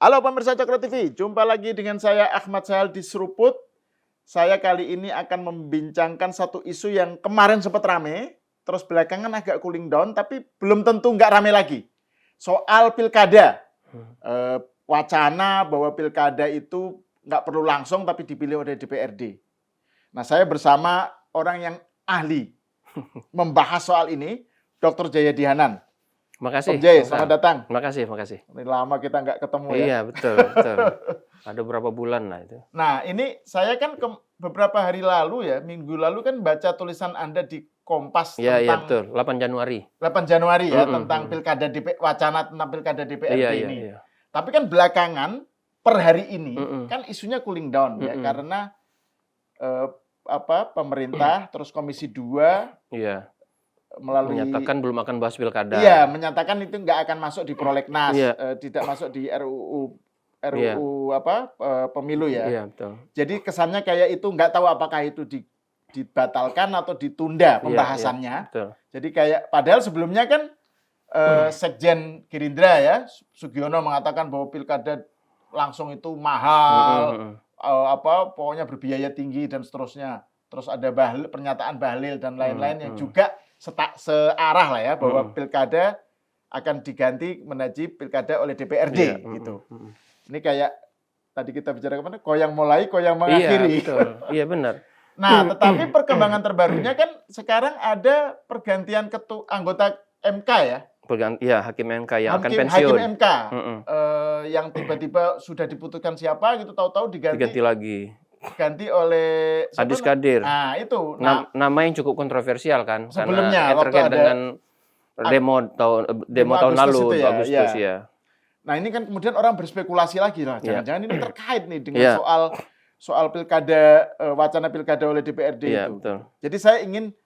Halo pemirsa Cokro TV, jumpa lagi dengan saya Ahmad Sahel di Seruput. Saya kali ini akan membincangkan satu isu yang kemarin sempat rame, terus belakangan agak cooling down, tapi belum tentu nggak rame lagi. Soal pilkada, wacana bahwa pilkada itu nggak perlu langsung tapi dipilih oleh DPRD. Nah, saya bersama orang yang ahli membahas soal ini, Dr. Jayadi Hanan. Makasih. Om Jay, selamat datang. Makasih. Ini lama kita nggak ketemu ya. Iya, betul. Ada berapa bulan lah itu. Nah, ini saya kan beberapa hari lalu ya, minggu lalu kan baca tulisan Anda di Kompas Iya, tentang betul. 8 Januari. 8 Januari ya, tentang pilkada wacana tentang pilkada DPRD ini. Iya. Tapi kan belakangan per hari ini kan isunya cooling down ya, karena pemerintah terus Komisi 2 melalui menyatakan belum akan bahas pilkada. Iya, menyatakan itu nggak akan masuk di prolegnas, tidak masuk di RUU pemilu ya. Iya, betul. Jadi kesannya kayak itu nggak tahu apakah itu dibatalkan atau ditunda pembahasannya. Iya, betul. Jadi kayak padahal sebelumnya kan Sekjen Gerindra ya, Sugiono mengatakan bahwa pilkada langsung itu mahal, pokoknya berbiaya tinggi dan seterusnya. Terus ada pernyataan Bahlil dan lain-lain yang juga searah lah ya, bahwa pilkada akan diganti menuju pilkada oleh DPRD gitu. Ini kayak tadi kita bicara kemana? Koyang mulai, koyang mengakhiri. Iya, betul. Iya, benar. Nah, tetapi perkembangan terbarunya kan sekarang ada pergantian anggota MK ya. Iya, hakim MK yang akan pensiun. Hakim MK yang tiba-tiba sudah diputuskan siapa gitu, tahu-tahu diganti lagi. Ganti oleh Adis Kadir. Nah, itu. Nama yang cukup kontroversial kan. Sebelumnya karena terkait dengan demo tahun lalu, Agustus ya. Nah, ini kan kemudian orang berspekulasi lagi lah. Jangan-jangan ini terkait nih dengan soal pilkada, wacana pilkada oleh DPRD itu. Betul. Jadi saya ingin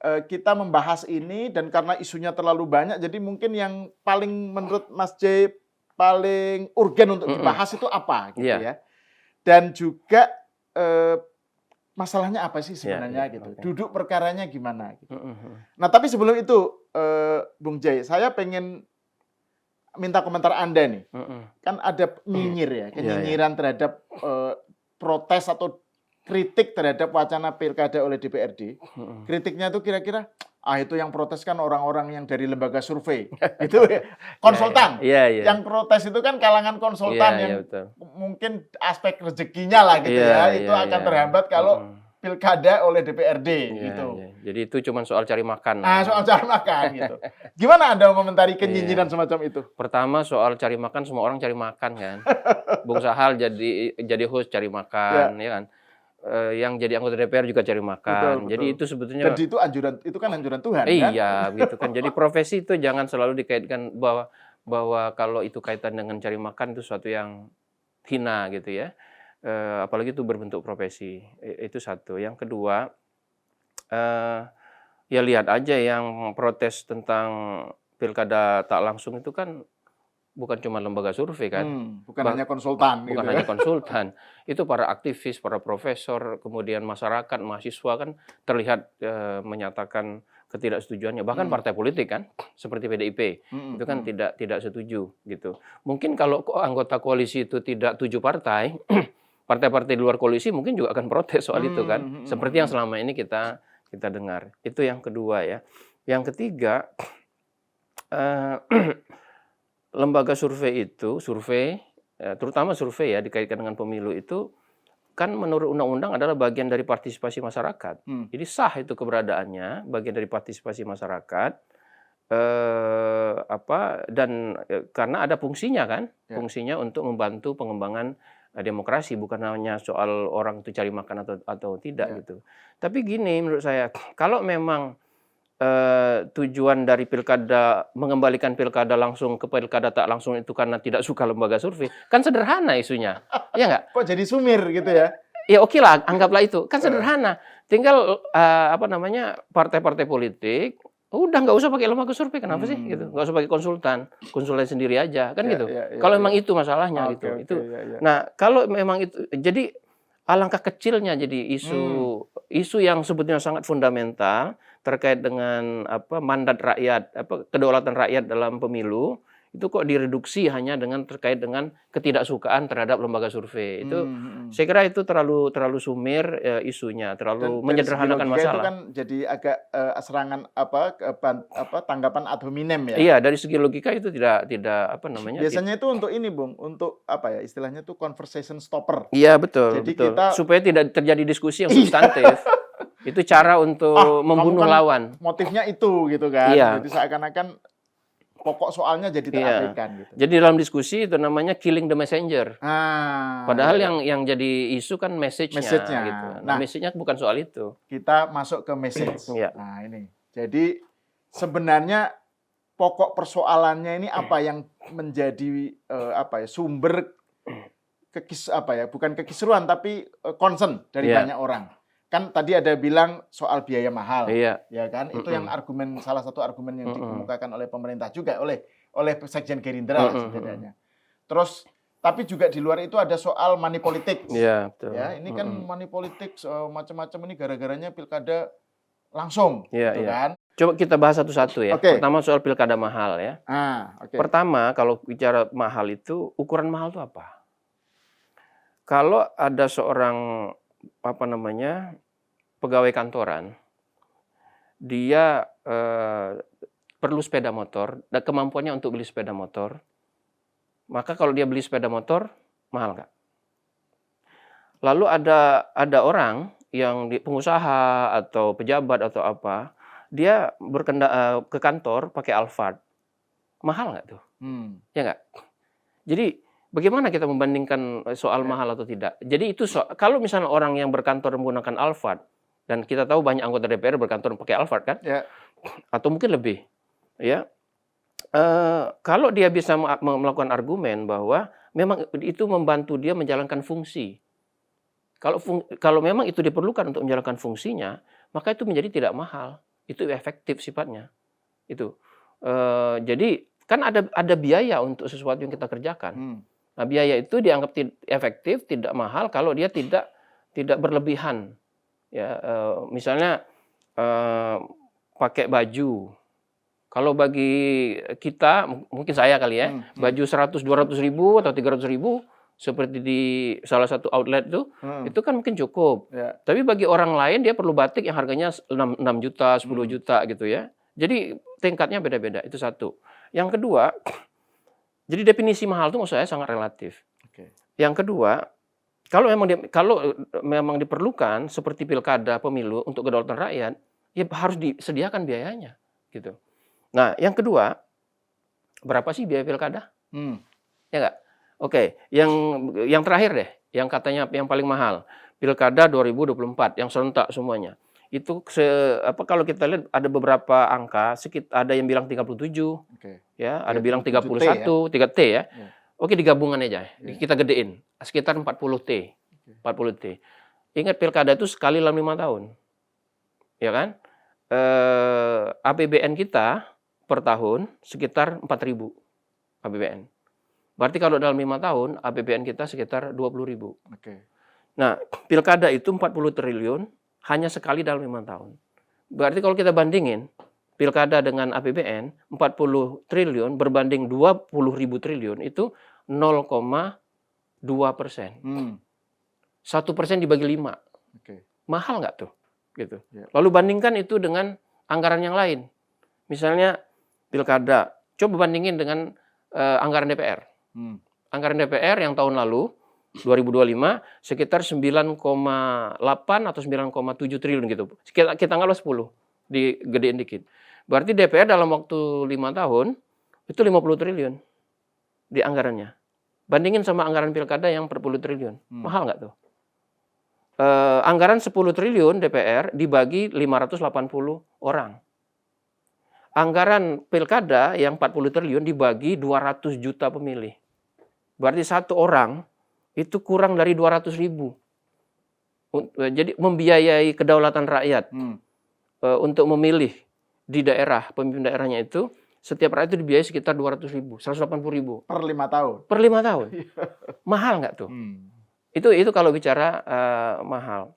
kita membahas ini, dan karena isunya terlalu banyak, jadi mungkin yang paling menurut Mas J paling urgen untuk dibahas itu apa gitu ya. Dan juga masalahnya apa sih sebenarnya gitu. Duduk perkaranya gimana gitu. Nah, tapi sebelum itu Bung Jay, saya pengen minta komentar Anda nih. Kan ada nyinyir ya, kenyinyiran terhadap protes atau kritik terhadap wacana pilkada oleh DPRD. Kritiknya itu kira-kira itu yang protes kan orang-orang yang dari lembaga survei. Itu konsultan. Yang protes itu kan kalangan konsultan yang mungkin aspek rezekinya lah gitu itu akan terhambat kalau pilkada oleh DPRD gitu. Jadi itu cuma soal cari makan. Nah, soal cari makan gitu. Gimana Anda mengomentari kenyinyiran semacam itu? Pertama soal cari makan, semua orang cari makan kan. Bung Sahal jadi host cari makan, ya kan. Yang jadi anggota DPR juga cari makan. Betul. Jadi itu sebetulnya. Dan itu kan anjuran Tuhan. Iya, kan? Gitu kan. Jadi profesi itu jangan selalu dikaitkan bahwa kalau itu kaitan dengan cari makan itu suatu yang hina gitu ya. Apalagi itu berbentuk profesi. Itu satu. Yang kedua, ya lihat aja yang protes tentang pilkada tak langsung itu kan bukan cuma lembaga survei kan, bukan hanya konsultan. Bukan hanya konsultan, itu para aktivis, para profesor, kemudian masyarakat, mahasiswa kan terlihat menyatakan ketidaksetujuannya. Bahkan partai politik kan, seperti PDIP, itu kan tidak setuju gitu. Mungkin kalau anggota koalisi itu tidak 7 partai, partai-partai di luar koalisi mungkin juga akan protes soal itu kan, seperti yang selama ini kita dengar. Itu yang kedua ya. Yang ketiga. Lembaga survei itu, terutama survei ya dikaitkan dengan pemilu itu kan menurut undang-undang adalah bagian dari partisipasi masyarakat. Jadi sah itu keberadaannya, bagian dari partisipasi masyarakat. Dan karena ada fungsinya kan, fungsinya untuk membantu pengembangan demokrasi, bukan hanya soal orang itu cari makan atau tidak gitu. Tapi gini menurut saya, kalau memang tujuan dari pilkada mengembalikan pilkada langsung ke pilkada tak langsung itu karena tidak suka lembaga survei, kan sederhana isunya, ya nggak? Kok jadi sumir gitu ya? Ya oke lah, anggaplah itu kan sederhana. Tinggal partai-partai politik, udah nggak usah pakai lembaga survei, kenapa sih? Gitu, nggak usah pakai konsultan sendiri aja, kan gitu. Kalau memang itu masalahnya gitu. Nah kalau memang itu, jadi alangkah kecilnya jadi isu yang sebetulnya sangat fundamental terkait dengan mandat rakyat, kedaulatan rakyat dalam pemilu, itu kok direduksi hanya dengan terkait dengan ketidaksukaan terhadap lembaga survei. Itu saya kira itu terlalu sumir isunya, terlalu menyederhanakan masalah. Itu kan jadi agak serangan tanggapan ad hominem ya. Iya, dari segi logika itu tidak apa namanya? Biasanya itu untuk ini, Bung, untuk apa ya? Istilahnya itu conversation stopper. Iya, betul. Jadi betul. kita supaya tidak terjadi diskusi yang substantif. Itu cara untuk membunuh kan lawan. Motifnya itu gitu kan. Iya. Jadi seakan-akan pokok soalnya jadi terabaikan gitu. Jadi dalam diskusi itu namanya killing the messenger. Padahal yang jadi isu kan message-nya. Gitu. Nah, message-nya bukan soal itu. Kita masuk ke message. Nah, ini. Jadi sebenarnya pokok persoalannya ini apa yang menjadi sumber bukan kekisruhan tapi concern dari banyak orang. Kan tadi ada bilang soal biaya mahal, ya kan? Itu yang salah satu argumen yang dikemukakan oleh pemerintah juga oleh Sekjen Gerindra sebenarnya. Terus tapi juga di luar itu ada soal money politics. Iya, betul. Ya, ini kan money politics macam-macam ini gara-garanya pilkada langsung, gitu kan? Coba kita bahas satu-satu ya. Pertama soal pilkada mahal ya. Pertama kalau bicara mahal itu ukuran mahal itu apa? Kalau ada seorang pegawai kantoran, dia perlu sepeda motor dan kemampuannya untuk beli sepeda motor, maka kalau dia beli sepeda motor mahal nggak? Lalu ada orang yang pengusaha atau pejabat atau apa, dia ke kantor pakai Alphard, mahal nggak tuh? Ya nggak? Jadi bagaimana kita membandingkan soal mahal atau tidak? Jadi itu kalau misalnya orang yang berkantor menggunakan Alphard, dan kita tahu banyak anggota DPR berkantor pakai Alphard kan? Atau mungkin lebih. Ya. Kalau dia bisa melakukan argumen bahwa memang itu membantu dia menjalankan fungsi. Kalau memang itu diperlukan untuk menjalankan fungsinya, maka itu menjadi tidak mahal. Itu efektif sifatnya. Itu. Jadi kan ada biaya untuk sesuatu yang kita kerjakan. Nah, biaya itu dianggap efektif, tidak mahal kalau dia tidak berlebihan. Ya, misalnya pakai baju. Kalau bagi kita, mungkin saya kali ya, baju 100-200 ribu atau 300 ribu, seperti di salah satu outlet itu kan mungkin cukup. Tapi bagi orang lain dia perlu batik yang harganya 6 juta, 10 juta gitu ya. Jadi tingkatnya beda-beda, itu satu. Yang kedua, jadi definisi mahal itu maksud saya sangat relatif. Yang kedua, kalau memang diperlukan seperti pilkada, pemilu untuk kedaulatan rakyat, ya harus disediakan biayanya, gitu. Nah, yang kedua, berapa sih biaya pilkada? Ya nggak? Oke, yang terakhir deh, yang katanya yang paling mahal, pilkada 2024 yang serentak semuanya. Itu kalau kita lihat ada beberapa angka, ada yang bilang 37, ya, ada bilang 31, 3T ya. Oke, digabungan aja. Kita gedein. Sekitar 40T. 40T. Ingat pilkada itu sekali dalam 5 tahun. Ya kan? APBN kita per tahun sekitar 4.000 APBN. Berarti kalau dalam 5 tahun APBN kita sekitar 20.000. Nah, pilkada itu 40 triliun hanya sekali dalam 5 tahun. Berarti kalau kita bandingin pilkada dengan APBN 40 triliun berbanding 20.000 triliun itu 0,2%. 1% dibagi 5. Mahal nggak tuh? Gitu. Lalu bandingkan itu dengan anggaran yang lain. Misalnya pilkada, coba bandingin dengan anggaran DPR. Anggaran DPR yang tahun lalu 2025 sekitar 9,8 atau 9,7 triliun gitu. Kita anggaplah 10, digedein dikit. Berarti DPR dalam waktu 5 tahun itu 50 triliun di anggarannya. Bandingin sama anggaran pilkada yang per 10 triliun. Mahal nggak tuh? Anggaran 10 triliun DPR dibagi 580 orang. Anggaran pilkada yang 40 triliun dibagi 200 juta pemilih. Berarti satu orang itu kurang dari 200.000. Jadi membiayai kedaulatan rakyat untuk memilih di daerah, pemimpin daerahnya itu, setiap rakyat itu dibiayai sekitar 200.000, 180.000. Per 5 tahun? Per 5 tahun. Mahal nggak tuh? Itu kalau bicara mahal.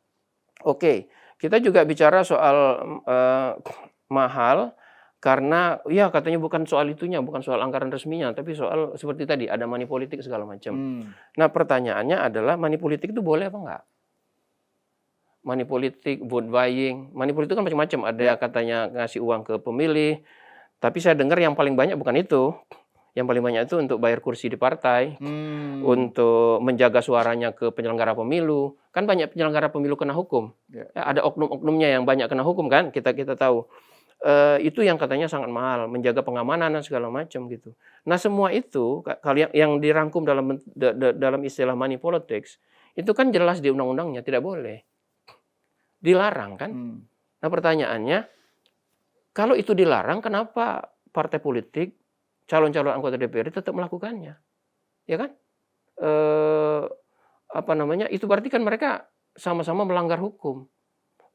Oke, kita juga bicara soal mahal Karena ya katanya bukan soal itunya, bukan soal anggaran resminya, tapi soal seperti tadi ada money politik segala macam. Nah, pertanyaannya adalah money politik itu boleh apa enggak? Money politik, vote buying, money politik kan macam-macam. Ada katanya ngasih uang ke pemilih, tapi saya dengar yang paling banyak bukan itu. Yang paling banyak itu untuk bayar kursi di partai, untuk menjaga suaranya ke penyelenggara pemilu. Kan banyak penyelenggara pemilu kena hukum. Ya, ada oknum-oknumnya yang banyak kena hukum kan, kita tahu. Itu yang katanya sangat mahal, menjaga pengamanan dan segala macam gitu. Nah, semua itu kalau yang dirangkum dalam istilah money politics, itu kan jelas di undang-undangnya tidak boleh. Dilarang kan? Nah, pertanyaannya, kalau itu dilarang, kenapa partai politik calon-calon anggota DPR tetap melakukannya, ya kan? Itu berarti kan mereka sama-sama melanggar hukum.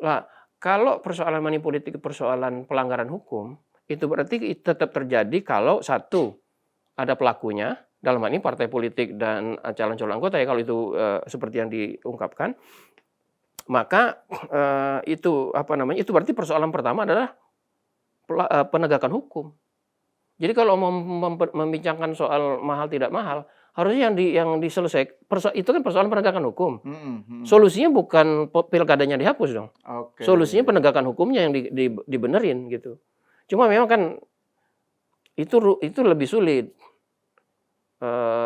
Lah, kalau persoalan money politik persoalan pelanggaran hukum, itu berarti tetap terjadi kalau satu ada pelakunya, dalam hal ini partai politik dan calon-calon anggota ya kalau itu seperti yang diungkapkan, maka itu berarti persoalan pertama adalah penegakan hukum. Jadi kalau mau membincangkan soal mahal tidak mahal, harusnya yang diselesaikan itu kan persoalan penegakan hukum. Solusinya bukan pilkadanya dihapus dong. Solusinya penegakan hukumnya yang dibenerin gitu. Cuma memang kan itu lebih sulit,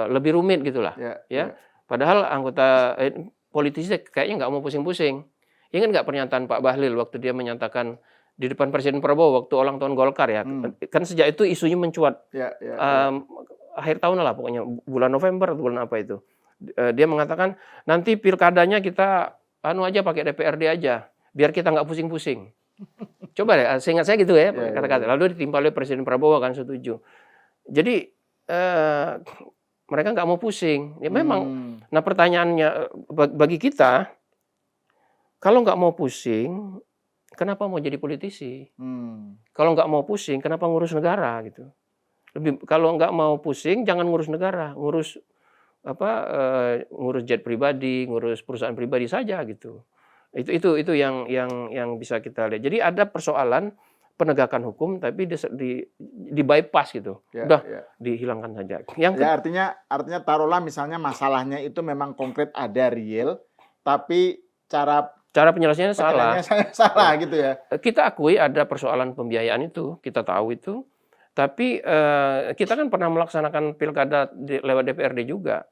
lebih rumit gitulah. Ya. Padahal anggota politisi kayaknya nggak mau pusing-pusing. Ingat nggak pernyataan Pak Bahlil waktu dia menyatakan di depan Presiden Prabowo waktu ulang tahun Golkar ya, kan sejak itu isunya mencuat. Akhir tahun lah pokoknya, bulan November atau bulan apa itu. Dia mengatakan nanti pilkadanya kita aja pakai DPRD aja, biar kita nggak pusing-pusing. Coba deh, seingat saya gitu ya kata-kata. Lalu ditimpa oleh Presiden Prabowo kan setuju. Jadi mereka nggak mau pusing. Ya memang. Nah pertanyaannya bagi kita, kalau nggak mau pusing, kenapa mau jadi politisi? Kalau nggak mau pusing, kenapa ngurus negara gitu? Kalau nggak mau pusing, jangan ngurus negara, ngurus jet pribadi, ngurus perusahaan pribadi saja gitu. Itu yang bisa kita lihat. Jadi ada persoalan penegakan hukum, tapi di bypass gitu, dihilangkan saja. Artinya taruhlah misalnya masalahnya itu memang konkret ada real, tapi cara penyelesaiannya salah gitu ya. Kita akui ada persoalan pembiayaan itu, kita tahu itu. Tapi kita kan pernah melaksanakan pilkada lewat DPRD juga.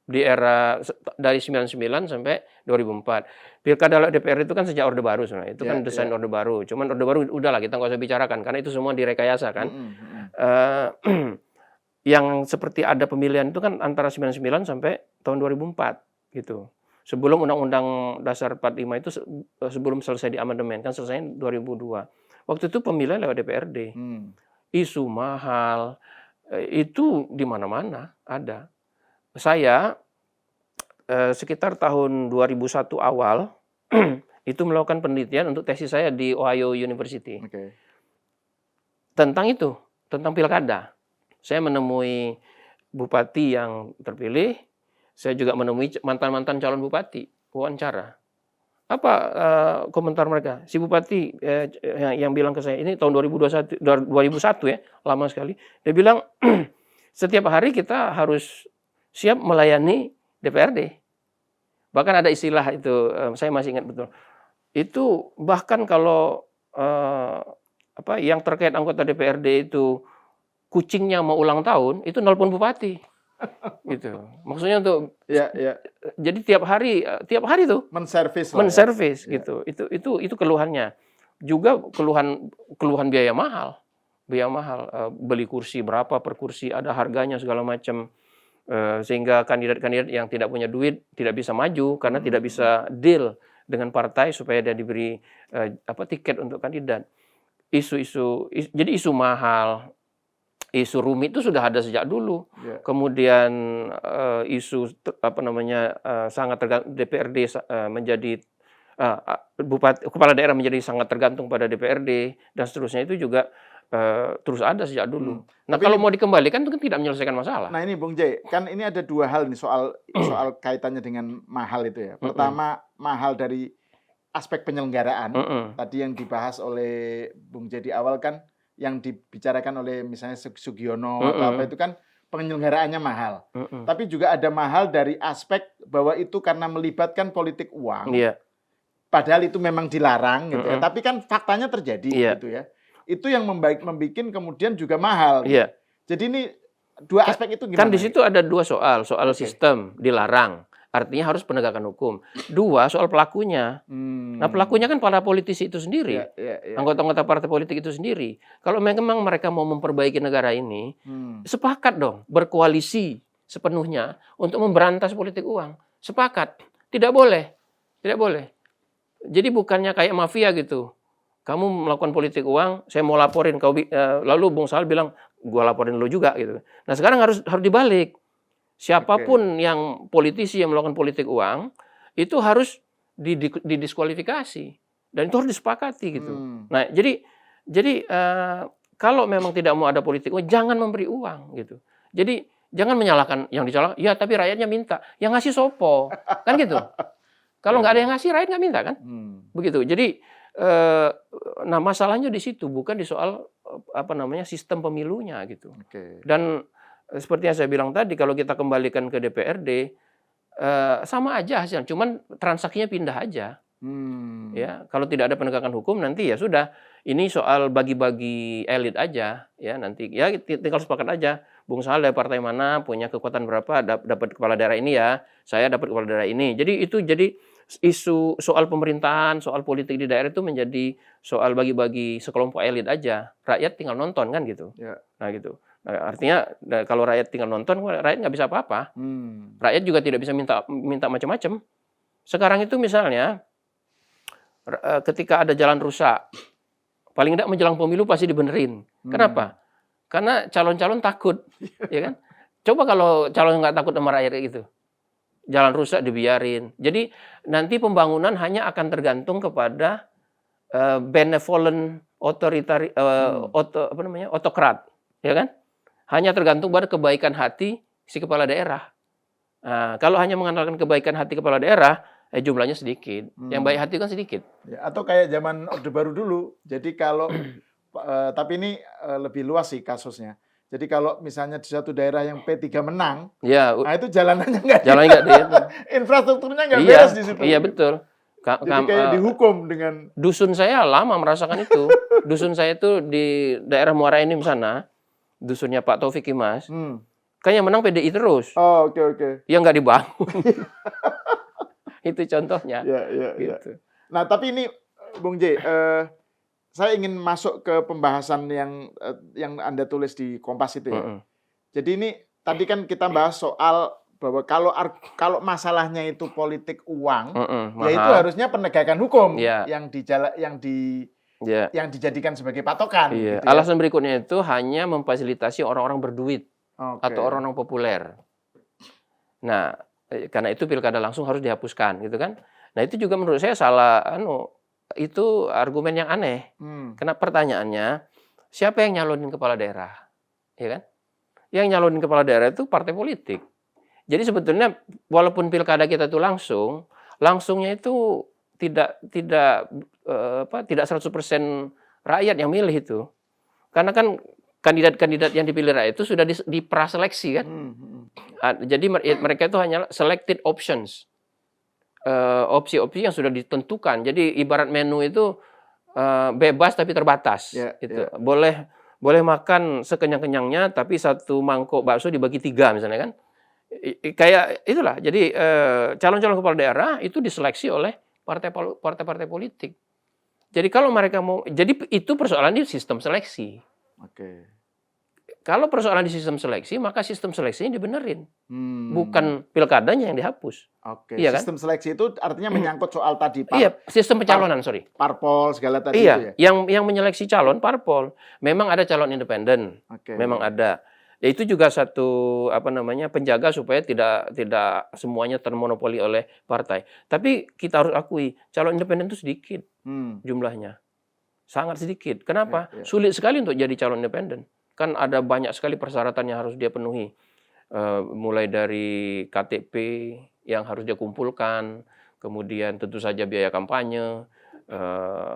Di era dari 99 sampai 2004. Pilkada lewat DPRD itu kan sejak Orde Baru sebenarnya. Itu kan desain Orde Baru. Cuman Orde Baru udahlah kita nggak usah bicarakan karena itu semua direkayasa kan. Yang seperti ada pemilihan itu kan antara 99 sampai tahun 2004 gitu. Sebelum Undang-Undang Dasar 45 itu sebelum selesai diamandemen, kan selesai 2002. Waktu itu pemilihan lewat DPRD. Isu mahal, itu di mana-mana ada. Saya sekitar tahun 2001 awal, itu melakukan penelitian untuk tesis saya di Ohio University. Tentang itu, tentang pilkada. Saya menemui bupati yang terpilih, saya juga menemui mantan-mantan calon bupati, wawancara. Apa komentar mereka? Si bupati yang bilang ke saya, ini tahun 2001 ya, lama sekali. Dia bilang, setiap hari kita harus siap melayani DPRD. Bahkan ada istilah itu, saya masih ingat betul. Itu bahkan kalau yang terkait anggota DPRD itu kucingnya mau ulang tahun, itu nelpon bupati. Gitu. Maksudnya untuk jadi tiap hari tuh menservis gitu. Itu keluhannya. Juga keluhan biaya mahal. Beli kursi berapa per kursi, ada harganya segala macam. Sehingga kandidat-kandidat yang tidak punya duit tidak bisa maju karena tidak bisa deal dengan partai supaya dia diberi tiket untuk kandidat. Jadi isu mahal, isu rumit itu sudah ada sejak dulu. Kemudian isu sangat tergantung DPRD menjadi kepala daerah menjadi sangat tergantung pada DPRD dan seterusnya itu juga terus ada sejak dulu. Nah, kalau mau dikembalikan itu kan tidak menyelesaikan masalah. Nah, ini Bung Jai, kan ini ada dua hal nih soal kaitannya dengan mahal itu ya. Pertama, mahal dari aspek penyelenggaraan. Tadi yang dibahas oleh Bung Jai di awal kan yang dibicarakan oleh misalnya Sugiono atau apa itu kan penyelenggaraannya mahal. Tapi juga ada mahal dari aspek bahwa itu karena melibatkan politik uang. Iya. Padahal itu memang dilarang gitu ya. Tapi kan faktanya terjadi Iya. gitu ya. Itu yang membuat kemudian juga mahal. Gitu. Iya. Jadi ini dua aspek itu gimana? Kan di situ ada dua soal sistem dilarang. Artinya harus penegakan hukum. Dua, soal pelakunya. Nah, pelakunya kan para politisi itu sendiri. Anggota-anggota partai politik itu sendiri. Kalau memang mereka mau memperbaiki negara ini, sepakat dong berkoalisi sepenuhnya untuk memberantas politik uang. Sepakat. Tidak boleh. Tidak boleh. Jadi bukannya kayak mafia gitu. Kamu melakukan politik uang, saya mau laporin. Lalu Bung Sal bilang, gua laporin lu juga gitu. Nah, sekarang harus dibalik. Siapapun yang politisi yang melakukan politik uang itu harus didiskualifikasi dan itu harus disepakati gitu. Nah, jadi kalau memang tidak mau ada politik uang, jangan memberi uang gitu. Jadi jangan menyalahkan yang disalahkan. Ya, tapi rakyatnya minta. Yang ngasih sopo, kan gitu. Kalau nggak ada yang ngasih, rakyat nggak minta kan? Begitu. Jadi nah masalahnya di situ, bukan di soal sistem pemilunya gitu. Dan seperti yang saya bilang tadi, kalau kita kembalikan ke DPRD, sama aja hasilnya, cuman transaksinya pindah aja. Ya, kalau tidak ada penegakan hukum nanti ya sudah, ini soal bagi-bagi elit aja, ya nanti ya tinggal sepakat aja. Bung Sal dari partai mana, punya kekuatan berapa, dapat kepala daerah ini ya, saya dapat kepala daerah ini. Jadi itu isu soal pemerintahan, soal politik di daerah itu menjadi soal bagi-bagi sekelompok elit aja. Rakyat tinggal nonton kan gitu. Nah gitu. Nah, artinya kalau rakyat tinggal nonton, rakyat nggak bisa apa-apa. Rakyat juga tidak bisa minta macam-macam. Sekarang itu misalnya ketika ada jalan rusak, paling tidak menjelang pemilu pasti dibenerin. Kenapa? Karena calon-calon takut, ya kan? Coba kalau calon nggak takut sama rakyat gitu, jalan rusak dibiarin. Jadi nanti pembangunan hanya akan tergantung kepada benevolent otokrat, ya kan? Hanya tergantung pada kebaikan hati si kepala daerah. Nah, kalau hanya mengandalkan kebaikan hati kepala daerah, jumlahnya sedikit. Yang baik hati kan sedikit. Ya, atau kayak zaman Orde Baru dulu. Jadi kalau, tapi ini lebih luas sih kasusnya. Jadi kalau misalnya di suatu daerah yang P3 menang, ya, nah itu jalanannya nggak infrastrukturnya nggak beres di situ. Iya, betul. Jadi kayak dihukum dengan... Dusun saya lama merasakan itu. Dusun saya itu di daerah Muara Enim sana, dusunnya Pak Taufik Kimas, kan yang menang PDI terus. Oh, oke. Yang nggak dibangun. Itu contohnya. Gitu. Nah, tapi ini, Bung J, saya ingin masuk ke pembahasan yang Anda tulis di Kompas itu ya. Jadi ini, tadi kan kita bahas soal bahwa kalau masalahnya itu politik uang, ya itu harusnya penegakan hukum yang dijadikan sebagai patokan. Gitu ya. Alasan berikutnya itu hanya memfasilitasi orang-orang berduit atau orang-orang populer. Nah, karena itu pilkada langsung harus dihapuskan, gitu kan? Nah, itu juga menurut saya salah. Itu argumen yang aneh. Karena pertanyaannya, siapa yang nyalonin kepala daerah, ya kan? Yang nyalonin kepala daerah itu partai politik. Jadi sebetulnya walaupun pilkada kita itu langsungnya itu tidak 100% rakyat yang milih itu. Karena kan kandidat-kandidat yang dipilih rakyat itu sudah dipraseleksi kan. Jadi mereka itu hanya selected options. Opsi-opsi yang sudah ditentukan. Jadi ibarat menu itu bebas tapi terbatas. Gitu. Boleh makan sekenyang-kenyangnya tapi satu mangkok bakso dibagi 3 misalnya kan. Kayak itulah. Jadi calon-calon kepala daerah itu diseleksi oleh partai-partai politik. Jadi kalau mereka jadi itu persoalan di sistem seleksi. Kalau persoalan di sistem seleksi, maka sistem seleksinya dibenerin. Bukan pilkadanya yang dihapus. Iya, sistem seleksi itu artinya menyangkut soal tadi. Iya, sistem pencalonan, parpol segala tadi iya, itu ya. Yang menyeleksi calon parpol. Memang ada calon independen. Memang ada. Ya, itu juga satu penjaga supaya tidak semuanya termonopoli oleh partai. Tapi kita harus akui calon independen itu sedikit jumlahnya. Sangat sedikit. Kenapa? Sulit sekali untuk jadi calon independen. Kan ada banyak sekali persyaratan yang harus dia penuhi. Mulai dari KTP yang harus dia kumpulkan, kemudian tentu saja biaya kampanye,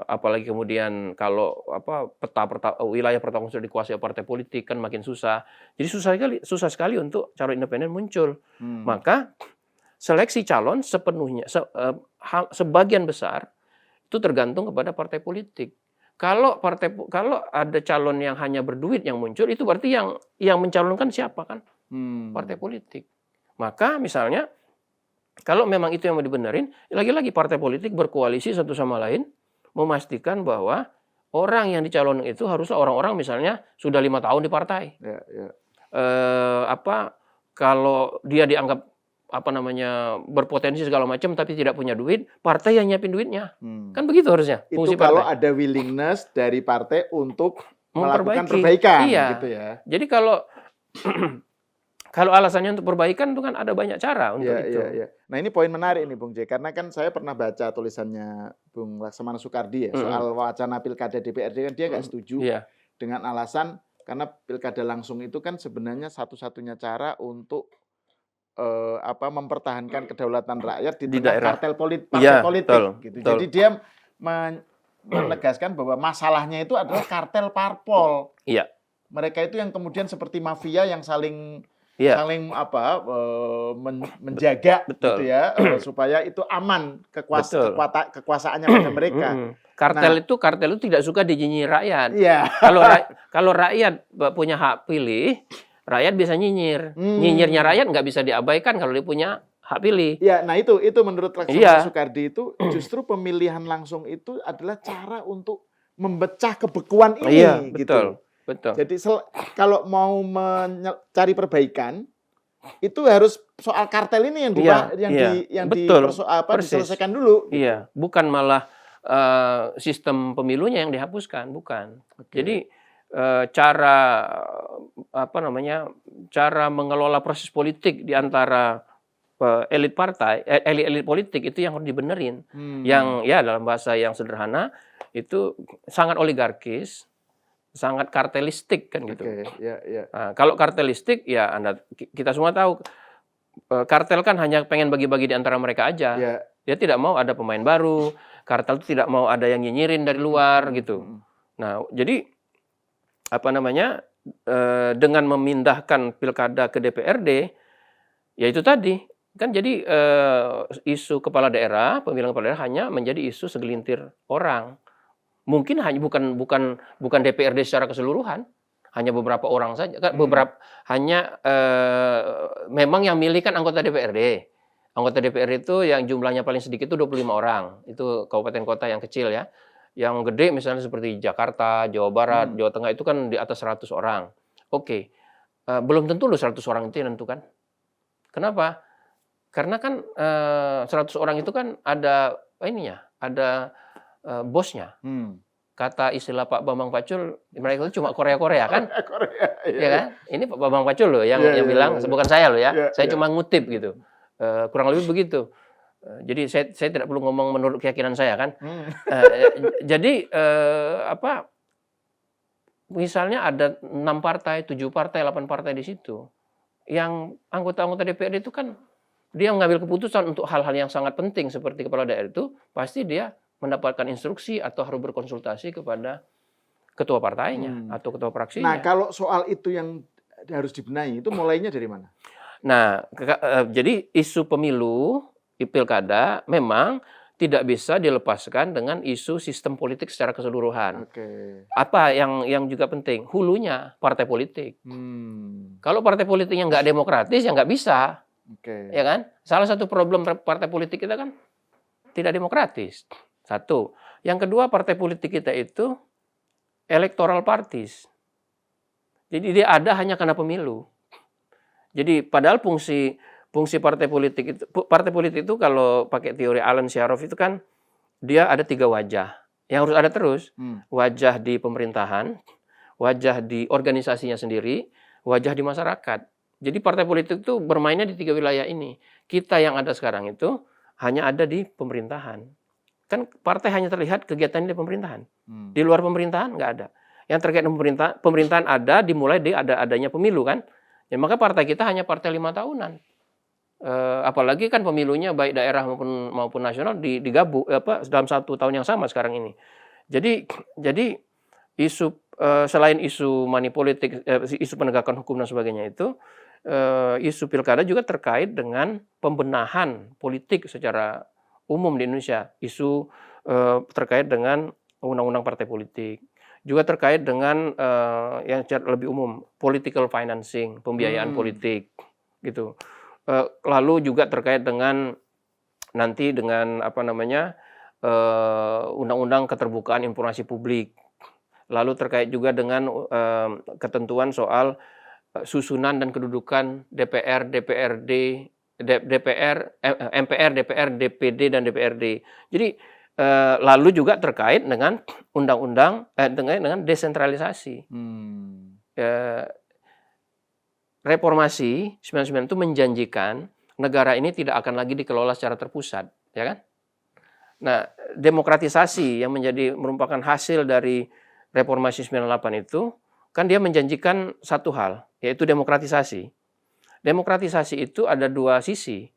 Apalagi kemudian kalau wilayah pertarungan sudah dikuasai partai politik kan makin susah. Jadi susah sekali untuk calon independen muncul. Maka seleksi calon sepenuhnya sebagian besar itu tergantung kepada partai politik. Kalau ada calon yang hanya berduit yang muncul, itu berarti yang mencalonkan siapa kan? Partai politik. Maka misalnya kalau memang itu yang mau dibenerin, lagi-lagi partai politik berkoalisi satu sama lain, memastikan bahwa orang yang dicalonkan itu haruslah orang-orang misalnya sudah 5 tahun di partai. Kalau dia dianggap berpotensi segala macam tapi tidak punya duit, partai yang nyiapin duitnya. Kan begitu harusnya. Itu kalau ada willingness dari partai untuk melakukan perbaikan. Iya. Gitu ya. Jadi kalau alasannya untuk perbaikan itu kan ada banyak cara untuk itu. Iya. Nah ini poin menarik nih Bung J, karena kan saya pernah baca tulisannya Bung Laksamana Soekardi ya, soal wacana pilkada DPRD kan dia nggak setuju dengan alasan karena pilkada langsung itu kan sebenarnya satu-satunya cara untuk mempertahankan kedaulatan rakyat di tengah kartel partai politik. Gitu. Jadi dia menegaskan bahwa masalahnya itu adalah kartel parpol. Iya. Mereka itu yang kemudian seperti mafia yang saling menjaga gitu ya supaya itu aman kekuasaannya pada mereka. Kartel itu tidak suka dinyinyi rakyat. Iya. Kalau rakyat punya hak pilih, rakyat bisa nyinyir. Nyinyirnya rakyat nggak bisa diabaikan kalau dia punya hak pilih. Ya, nah itu menurut Laksamana Soekardi itu justru pemilihan langsung itu adalah cara untuk membecah kebekuan ini. Iya, gitu. Betul. Jadi kalau mau mencari perbaikan itu harus soal kartel ini yang diselesaikan dulu. Gitu. Iya, bukan malah sistem pemilunya yang dihapuskan, bukan. Jadi cara mengelola proses politik di antara elit politik itu yang harus dibenerin. Yang dalam bahasa yang sederhana itu sangat oligarkis. Sangat kartelistik kan gitu. Nah, kalau kartelistik ya kita semua tahu kartel kan hanya pengen bagi-bagi di antara mereka aja. Dia tidak mau ada pemain baru, kartel itu tidak mau ada yang nyinyirin dari luar gitu. Nah, jadi dengan memindahkan pilkada ke DPRD ya itu tadi kan jadi isu kepala daerah, pemilihan kepala daerah hanya menjadi isu segelintir orang. Mungkin hanya bukan DPRD secara keseluruhan, hanya beberapa orang saja. Memang yang milih kan anggota DPRD. Anggota DPRD itu yang jumlahnya paling sedikit itu 25 orang. Itu kabupaten kota yang kecil ya. Yang gede misalnya seperti Jakarta, Jawa Barat, Jawa Tengah itu kan di atas 100 orang. Oke. Belum tentu 100 orang itu yang menentukan. Kenapa? Karena kan 100 orang itu kan ada bosnya. Kata istilah Pak Bambang Pacul, mereka itu cuma Korea-Korea kan? Ya kan? Ini Pak Bambang Pacul loh yang bilang, bukan saya loh ya. Saya cuma ngutip gitu. Kurang lebih begitu. Jadi saya tidak perlu ngomong menurut keyakinan saya kan. Jadi misalnya ada 6 partai, 7 partai, 8 partai di situ. Yang anggota-anggota DPRD itu kan dia mengambil keputusan untuk hal-hal yang sangat penting seperti kepala daerah itu, pasti dia mendapatkan instruksi atau harus berkonsultasi kepada ketua partainya atau ketua fraksinya. Nah, kalau soal itu yang harus dibenahi, itu mulainya dari mana? Nah, jadi isu pemilu, pilkada memang tidak bisa dilepaskan dengan isu sistem politik secara keseluruhan. Apa yang juga penting? Hulunya partai politik. Kalau partai politiknya nggak demokratis, ya nggak bisa. Ya kan? Salah satu problem partai politik kita kan tidak demokratis. Satu. Yang kedua, partai politik kita itu electoral parties. Jadi dia ada hanya karena pemilu. Jadi padahal fungsi partai politik itu kalau pakai teori Alan Sharoff itu kan dia ada 3 wajah yang harus ada terus. Wajah di pemerintahan, wajah di organisasinya sendiri, wajah di masyarakat. Jadi partai politik itu bermainnya di 3 wilayah ini. Kita yang ada sekarang itu hanya ada di pemerintahan. Kan partai hanya terlihat kegiatan di pemerintahan. Di luar pemerintahan nggak ada. Yang terkait dengan pemerintahan ada dimulai adanya pemilu kan. Ya, maka partai kita hanya partai 5 tahunan. Apalagi kan pemilunya baik daerah maupun nasional digabung dalam 1 tahun yang sama sekarang ini. Jadi isu selain isu money politik, isu penegakan hukum dan sebagainya itu, isu pilkada juga terkait dengan pembenahan politik secara umum di Indonesia. Isu terkait dengan undang-undang partai politik, juga terkait dengan yang lebih umum political financing, pembiayaan politik gitu. Lalu juga terkait dengan nanti dengan undang-undang keterbukaan informasi publik. Lalu terkait juga dengan ketentuan soal susunan dan kedudukan DPR, DPRD, MPR, DPR, DPD dan DPRD. Jadi lalu juga terkait dengan undang-undang dengan desentralisasi. Reformasi 99 itu menjanjikan negara ini tidak akan lagi dikelola secara terpusat, ya kan? Nah, demokratisasi yang merupakan hasil dari reformasi 98 itu, kan dia menjanjikan satu hal, yaitu demokratisasi. Demokratisasi itu ada 2 sisi,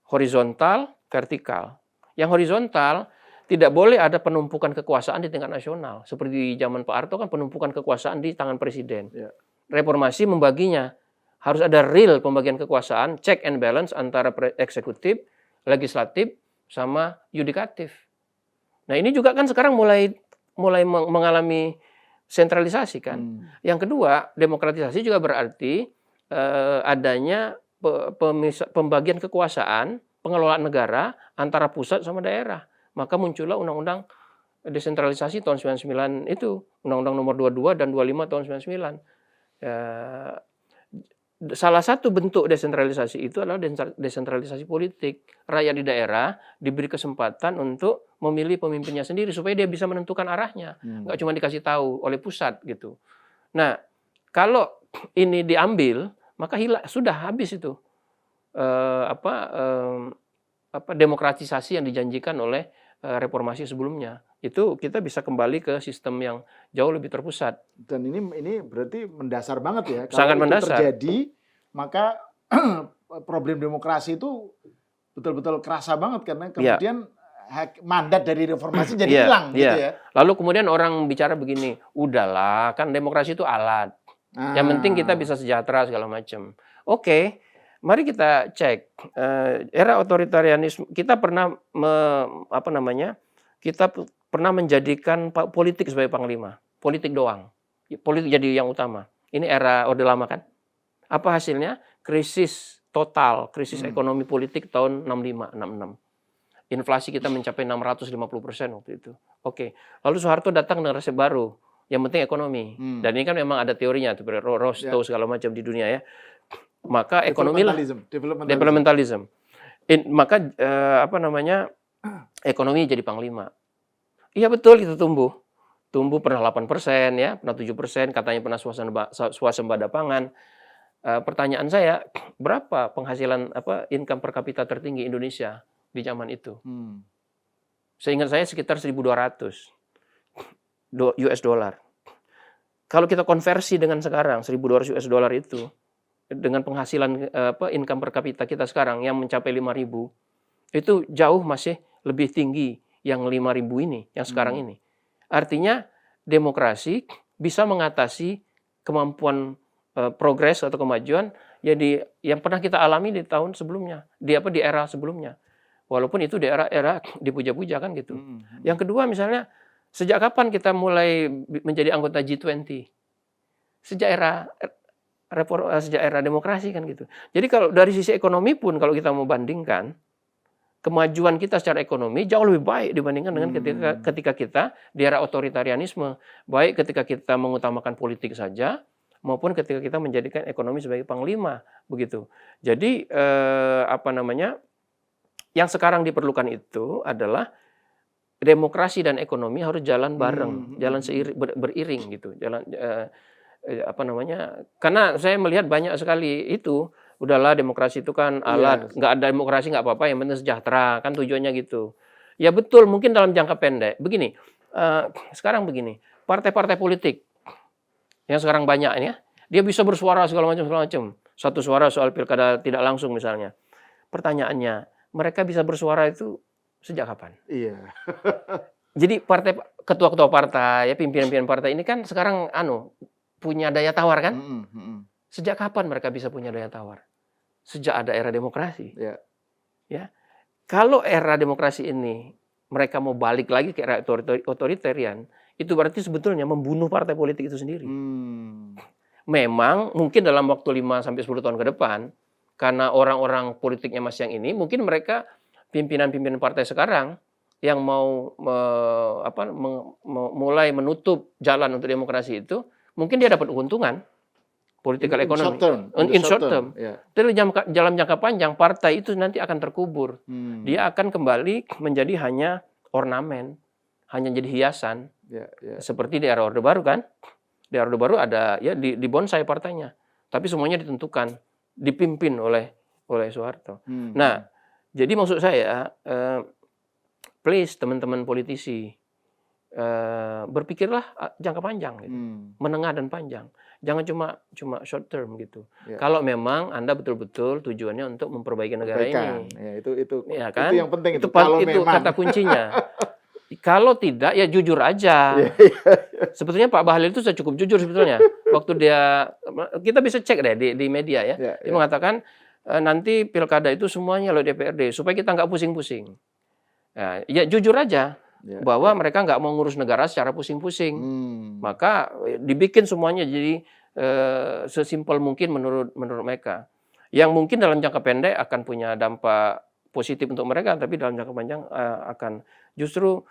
horizontal, vertikal. Yang horizontal, tidak boleh ada penumpukan kekuasaan di tingkat nasional. Seperti di zaman Pak Harto kan penumpukan kekuasaan di tangan presiden. Reformasi membaginya. Harus ada real pembagian kekuasaan, check and balance antara eksekutif, legislatif, sama yudikatif. Nah ini juga kan sekarang mulai mengalami sentralisasi kan. Yang kedua, demokratisasi juga berarti adanya pembagian kekuasaan, pengelolaan negara antara pusat sama daerah. Maka muncullah undang-undang desentralisasi tahun 99 itu, undang-undang nomor 22 dan 25 tahun 99. Salah satu bentuk desentralisasi itu adalah desentralisasi politik. Rakyat di daerah diberi kesempatan untuk memilih pemimpinnya sendiri supaya dia bisa menentukan arahnya. Nggak cuma dikasih tahu oleh pusat gitu. Nah, kalau ini diambil, maka sudah habis itu demokratisasi yang dijanjikan oleh reformasi sebelumnya. Itu kita bisa kembali ke sistem yang jauh lebih terpusat. Dan ini berarti mendasar banget ya. Sangat kalau mendasar. Itu terjadi, maka problem demokrasi itu betul-betul kerasa banget karena kemudian mandat dari reformasi jadi hilang gitu ya. Lalu kemudian orang bicara begini, udahlah kan demokrasi itu alat. Yang penting kita bisa sejahtera segala macam. Oke. Mari kita cek era otoritarianisme. Kita pernah kita pernah menjadikan politik sebagai panglima, politik doang, politik jadi yang utama. Ini era Orde Lama kan? Apa hasilnya? Krisis total, krisis ekonomi politik tahun 65-66. Inflasi kita mencapai 650% waktu itu. Oke. Lalu Soeharto datang dengan resep baru, yang penting ekonomi. Dan ini kan memang ada teorinya, Rostow segala macam di dunia ya. Maka ekonomi lah developmentalism. Maka ekonomi jadi panglima. Iya betul kita tumbuh pernah 8% ya, pernah 7%, katanya pernah swasembada pangan. Pertanyaan saya, berapa penghasilan income per kapita tertinggi Indonesia di zaman itu? Seingat saya sekitar 1.200 US dollar. Kalau kita konversi dengan sekarang 1.200 US dollar itu dengan penghasilan income per kapita kita sekarang yang mencapai 5.000, itu jauh masih lebih tinggi yang 5.000 ini, yang sekarang ini. Artinya demokrasi bisa mengatasi kemampuan progres atau kemajuan yang pernah kita alami di tahun sebelumnya, di era sebelumnya. Walaupun itu di era dipuja-puja kan gitu. Yang kedua misalnya, sejak kapan kita mulai menjadi anggota G20? Sejak era demokrasi kan gitu. Jadi kalau dari sisi ekonomi pun kalau kita mau bandingkan, kemajuan kita secara ekonomi jauh lebih baik dibandingkan dengan ketika kita di era otoritarianisme. Baik ketika kita mengutamakan politik saja, maupun ketika kita menjadikan ekonomi sebagai panglima. Begitu. Jadi, yang sekarang diperlukan itu adalah demokrasi dan ekonomi harus jalan bareng, jalan beriring gitu. Karena saya melihat banyak sekali itu, udahlah demokrasi itu kan alat, nggak ada demokrasi nggak apa-apa, yang penting sejahtera, kan tujuannya gitu. Ya betul, mungkin dalam jangka pendek. Begini, sekarang begini, partai-partai politik yang sekarang banyak ini ya, dia bisa bersuara segala macam. Satu suara soal pilkada tidak langsung misalnya. pertanyaannya, mereka bisa bersuara itu sejak kapan? Iya. Jadi ketua-ketua partai, ya pimpinan-pimpinan partai ini kan sekarang punya daya tawar kan? Sejak kapan mereka bisa punya daya tawar? Sejak ada era demokrasi. Ya. Ya. Kalau era demokrasi ini mereka mau balik lagi ke era otoritarian, itu berarti sebetulnya membunuh partai politik itu sendiri. Memang mungkin dalam waktu 5 sampai 10 tahun ke depan, karena orang-orang politiknya masih yang ini, mungkin mereka pimpinan-pimpinan partai sekarang yang mau mulai menutup jalan untuk demokrasi itu, mungkin dia dapat keuntungan political economy. In short term. Yeah. Tapi dalam jangka panjang, partai itu nanti akan terkubur. Dia akan kembali menjadi hanya ornamen, hanya jadi hiasan. Seperti di era Orde Baru kan. Di era Orde Baru ada ya di bonsai partainya. Tapi semuanya ditentukan, dipimpin oleh Soeharto. Nah, jadi maksud saya, please teman-teman politisi, berpikirlah jangka panjang, gitu. Menengah dan panjang. Jangan cuma short term gitu. Kalau memang Anda betul-betul tujuannya untuk memperbaiki negara ini. Ya, itu kan? Itu yang penting itu. Itu kata kuncinya. Kalau tidak, ya jujur aja. Sebetulnya Pak Bahlil itu sudah cukup jujur sebetulnya. Waktu kita bisa cek deh di media ya. Dia mengatakan nanti pilkada itu semuanya loh DPRD supaya kita nggak pusing-pusing. Nah, ya jujur aja bahwa mereka nggak mau ngurus negara secara pusing-pusing. Maka dibikin semuanya jadi sesimpel mungkin menurut mereka. Yang mungkin dalam jangka pendek akan punya dampak positif untuk mereka, tapi dalam jangka panjang akan justru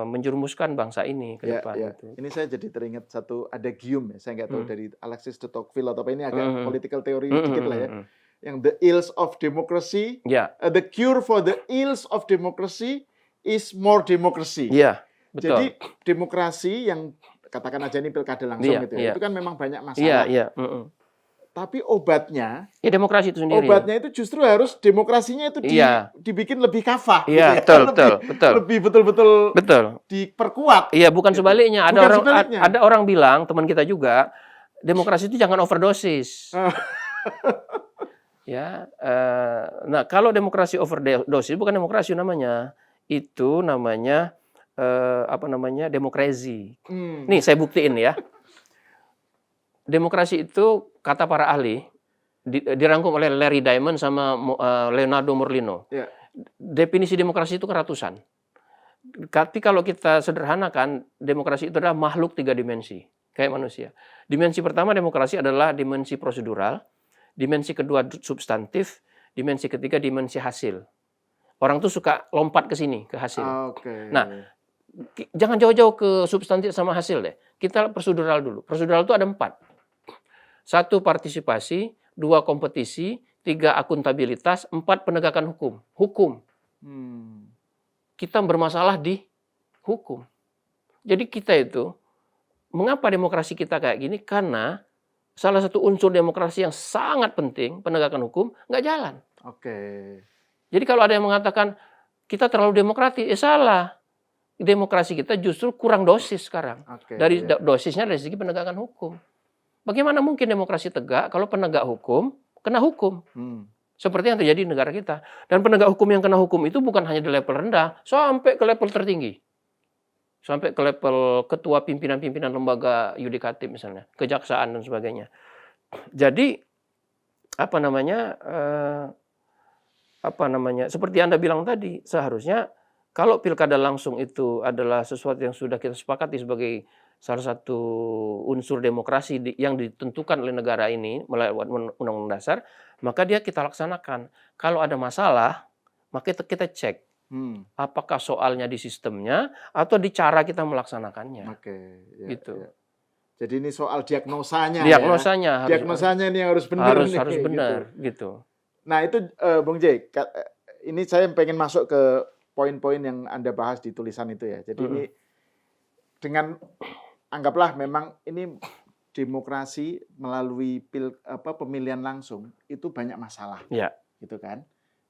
menjerumuskan bangsa ini ke depan. Gitu. Ini saya jadi teringat ada Guillaume ya, saya nggak tahu dari Alexis de Tocqueville atau apa, ini agak political theory dikit lah ya. Yang the ills of democracy, the cure for the ills of democracy is more democracy. Betul. Jadi demokrasi yang katakan aja ini pilkada langsung gitu ya, itu kan memang banyak masalah. Tapi obatnya, demokrasi itu sendiri. Obatnya itu justru harus demokrasinya itu dibikin lebih kafah. Iya, gitu ya. betul. Lebih betul-betul diperkuat. Iya, bukan gitu. Sebaliknya. Ada orang bilang, teman kita juga, demokrasi itu jangan overdosis. Nah kalau demokrasi overdosis bukan demokrasi namanya, itu namanya demokrasi. Nih saya buktiin ya. Demokrasi itu kata para ahli dirangkum oleh Larry Diamond sama Leonardo Morlino. Definisi demokrasi itu kan ratusan. Tapi kalau kita sederhanakan, demokrasi itu adalah makhluk 3 dimensi, kayak manusia. Dimensi pertama demokrasi adalah dimensi prosedural, dimensi kedua substantif, dimensi ketiga dimensi hasil. Orang tuh suka lompat ke sini, ke hasil. Nah, jangan jauh-jauh ke substantif sama hasil deh. Kita prosedural dulu. Prosedural itu ada 4. 1 partisipasi, 2 kompetisi, 3 akuntabilitas, 4 penegakan hukum. Hukum. Kita bermasalah di hukum. Jadi kita itu, mengapa demokrasi kita kayak gini? Karena salah satu unsur demokrasi yang sangat penting, penegakan hukum, nggak jalan. Jadi kalau ada yang mengatakan kita terlalu demokratis, salah. Demokrasi kita justru kurang dosis sekarang. Dosisnya dari segi penegakan hukum. Bagaimana mungkin demokrasi tegak kalau penegak hukum kena hukum? Seperti yang terjadi di negara kita. Dan penegak hukum yang kena hukum itu bukan hanya di level rendah, sampai ke level tertinggi. Sampai ke level ketua pimpinan-pimpinan lembaga yudikatif misalnya, kejaksaan dan sebagainya. Jadi seperti Anda bilang tadi, seharusnya kalau pilkada langsung itu adalah sesuatu yang sudah kita sepakati sebagai salah satu unsur demokrasi yang ditentukan oleh negara ini melalui undang-undang dasar, maka dia kita laksanakan. Kalau ada masalah, maka kita cek apakah soalnya di sistemnya atau di cara kita melaksanakannya. Gitu. Jadi ini soal diagnosanya. Diagnosanya ini harus benar. Harus benar gitu. Nah itu Bung J, ini saya pengen masuk ke poin-poin yang Anda bahas di tulisan itu ya. Jadi ini dengan anggaplah memang ini demokrasi melalui pemilihan langsung itu banyak masalah. Gitu kan.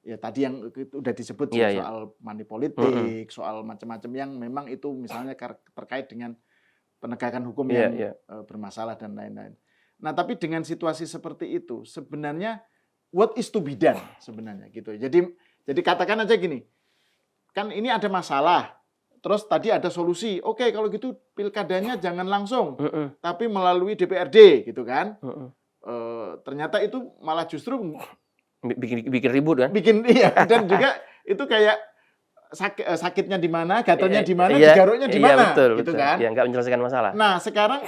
Ya tadi yang udah disebut soal money politik, soal macam-macam yang memang itu misalnya terkait dengan penegakan hukum yang bermasalah dan lain-lain. Nah, tapi dengan situasi seperti itu sebenarnya what is to be done sebenarnya gitu. Jadi katakan aja gini, kan ini ada masalah, terus tadi ada solusi. Oke, kalau gitu pilkadanya jangan langsung, tapi melalui DPRD gitu kan. Ternyata itu malah justru bikin ribut kan? Iya, dan juga itu kayak sakitnya di mana, gatalnya di mana, digaruknya di mana, gitu kan? Iya, nggak menjelaskan masalah. Nah, sekarang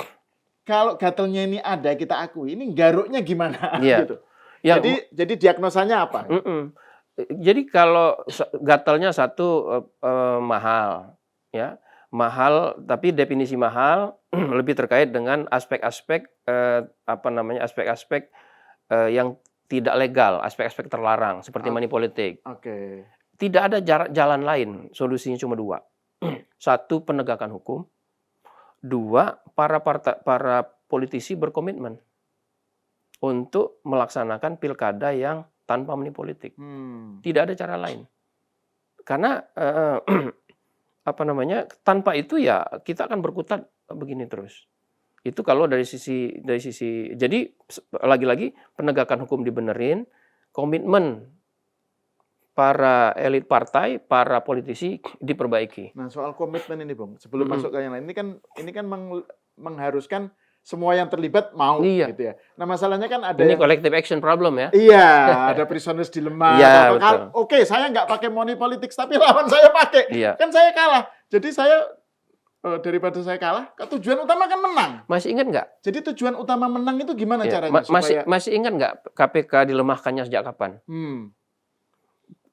kalau gatalnya ini ada, kita akui, ini garuknya gimana, gitu. Ya, jadi diagnosanya apa? Jadi kalau gatalnya satu mahal, ya mahal, tapi definisi mahal lebih terkait dengan aspek-aspek aspek-aspek yang tidak legal, aspek-aspek terlarang seperti money politik. Tidak ada jalan lain, solusinya cuma dua. Satu, penegakan hukum. Dua, para politisi berkomitmen untuk melaksanakan pilkada yang tanpa money politik. Tidak ada cara lain. Karena tanpa itu ya kita akan berkutat begini terus. Itu kalau dari sisi jadi lagi-lagi penegakan hukum dibenerin, komitmen para elit partai, para politisi diperbaiki. Nah, soal komitmen ini, Bung, sebelum masuk ke yang lain, ini kan mengharuskan semua yang terlibat mau, gitu ya. Nah, masalahnya kan ada ini collective action problem ya. Iya, ada prisoners dilemma. Iya, oke, saya nggak pakai money politics, tapi lawan saya pakai. Iya. Kan saya kalah. Jadi saya daripada saya kalah, tujuan utama kan menang. Masih ingat nggak? Jadi tujuan utama menang itu gimana caranya? Masih ingat nggak KPK dilemahkannya sejak kapan?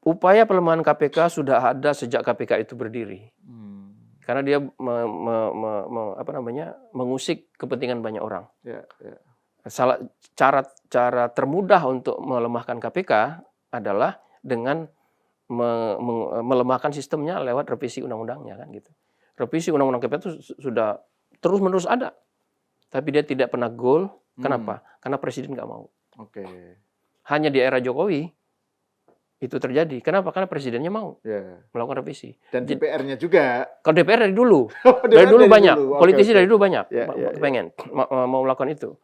Upaya pelemahan KPK sudah ada sejak KPK itu berdiri. Karena dia mengusik kepentingan banyak orang. Cara termudah untuk melemahkan KPK adalah dengan melemahkan sistemnya lewat revisi undang-undangnya kan gitu. Revisi undang-undang KPK itu sudah terus-menerus ada. Tapi dia tidak pernah goal. Kenapa? Karena presiden nggak mau. Hanya di era Jokowi itu terjadi. Kenapa? Karena presidennya mau melakukan revisi. Dan DPR-nya juga. Kalau DPR dari dulu. Dari dulu banyak. Politisi dari dulu banyak. Pengen mau melakukan itu.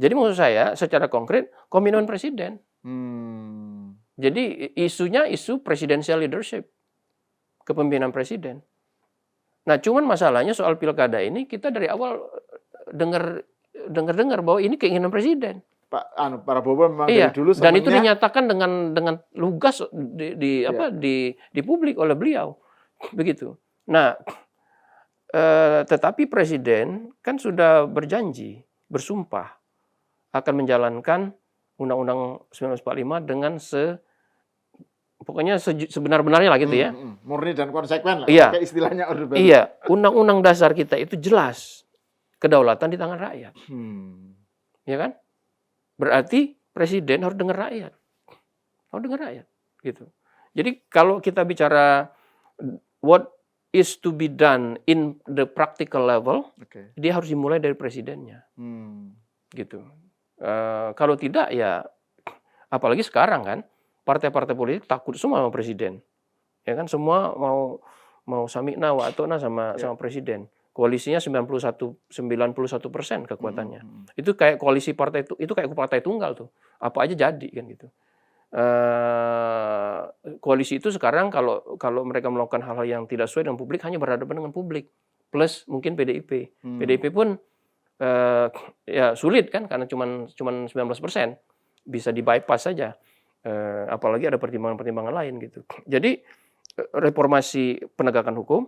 Jadi maksud saya secara konkret komitmen presiden. Jadi isunya isu presidential leadership. Kepemimpinan presiden. Nah, cuman masalahnya soal pilkada ini kita dari awal dengar bahwa ini keinginan presiden. Pak Prabowo memang dari dulu dan itu dinyatakan dengan lugas di publik oleh beliau. Begitu. Nah, tetapi presiden kan sudah berjanji, bersumpah akan menjalankan Undang-Undang 1945 dengan pokoknya sebenar-benarnya lah gitu ya. Murni dan konsekuen lah. Pakai istilahnya Orde Baru. Iya, Undang-Undang dasar kita itu jelas kedaulatan di tangan rakyat. Ya kan? Berarti presiden harus dengar rakyat. Harus dengar rakyat. Gitu. Jadi kalau kita bicara what is to be done in the practical level, dia harus dimulai dari presidennya. Gitu. Kalau tidak ya, apalagi sekarang kan, partai-partai politik takut semua sama presiden. Ya kan, semua mau samikna wa atona sama presiden. Koalisinya 91% kekuatannya. Itu kayak koalisi partai itu kayak partai tunggal tuh. Apa aja jadi kan gitu. Koalisi itu sekarang kalau mereka melakukan hal-hal yang tidak sesuai dengan publik hanya berhadapan dengan publik. Plus mungkin PDIP. PDIP pun ya sulit kan karena cuman 19%. Bisa di bypass saja. Apalagi ada pertimbangan-pertimbangan lain gitu. Jadi reformasi penegakan hukum,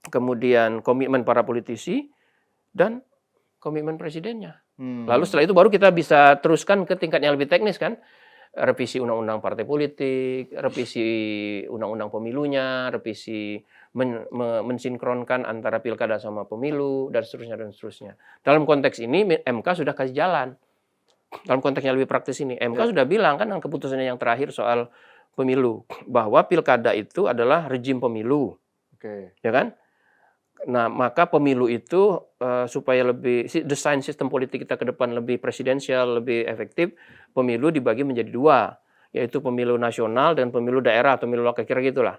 kemudian komitmen para politisi, dan komitmen presidennya. Lalu setelah itu baru kita bisa teruskan ke tingkat yang lebih teknis kan. Revisi undang-undang partai politik, revisi undang-undang pemilunya, revisi mensinkronkan antara pilkada sama pemilu, dan seterusnya. Dalam konteks ini MK sudah kasih jalan. Dalam konteks yang lebih praktis ini, MK sudah bilang kan dengan keputusannya yang terakhir soal pemilu, bahwa pilkada itu adalah rejim pemilu. Ya kan? Nah, maka pemilu itu supaya lebih desain sistem politik kita ke depan lebih presidensial, lebih efektif, pemilu dibagi menjadi dua, yaitu pemilu nasional dan pemilu daerah atau pemilu lokal, kira gitulah.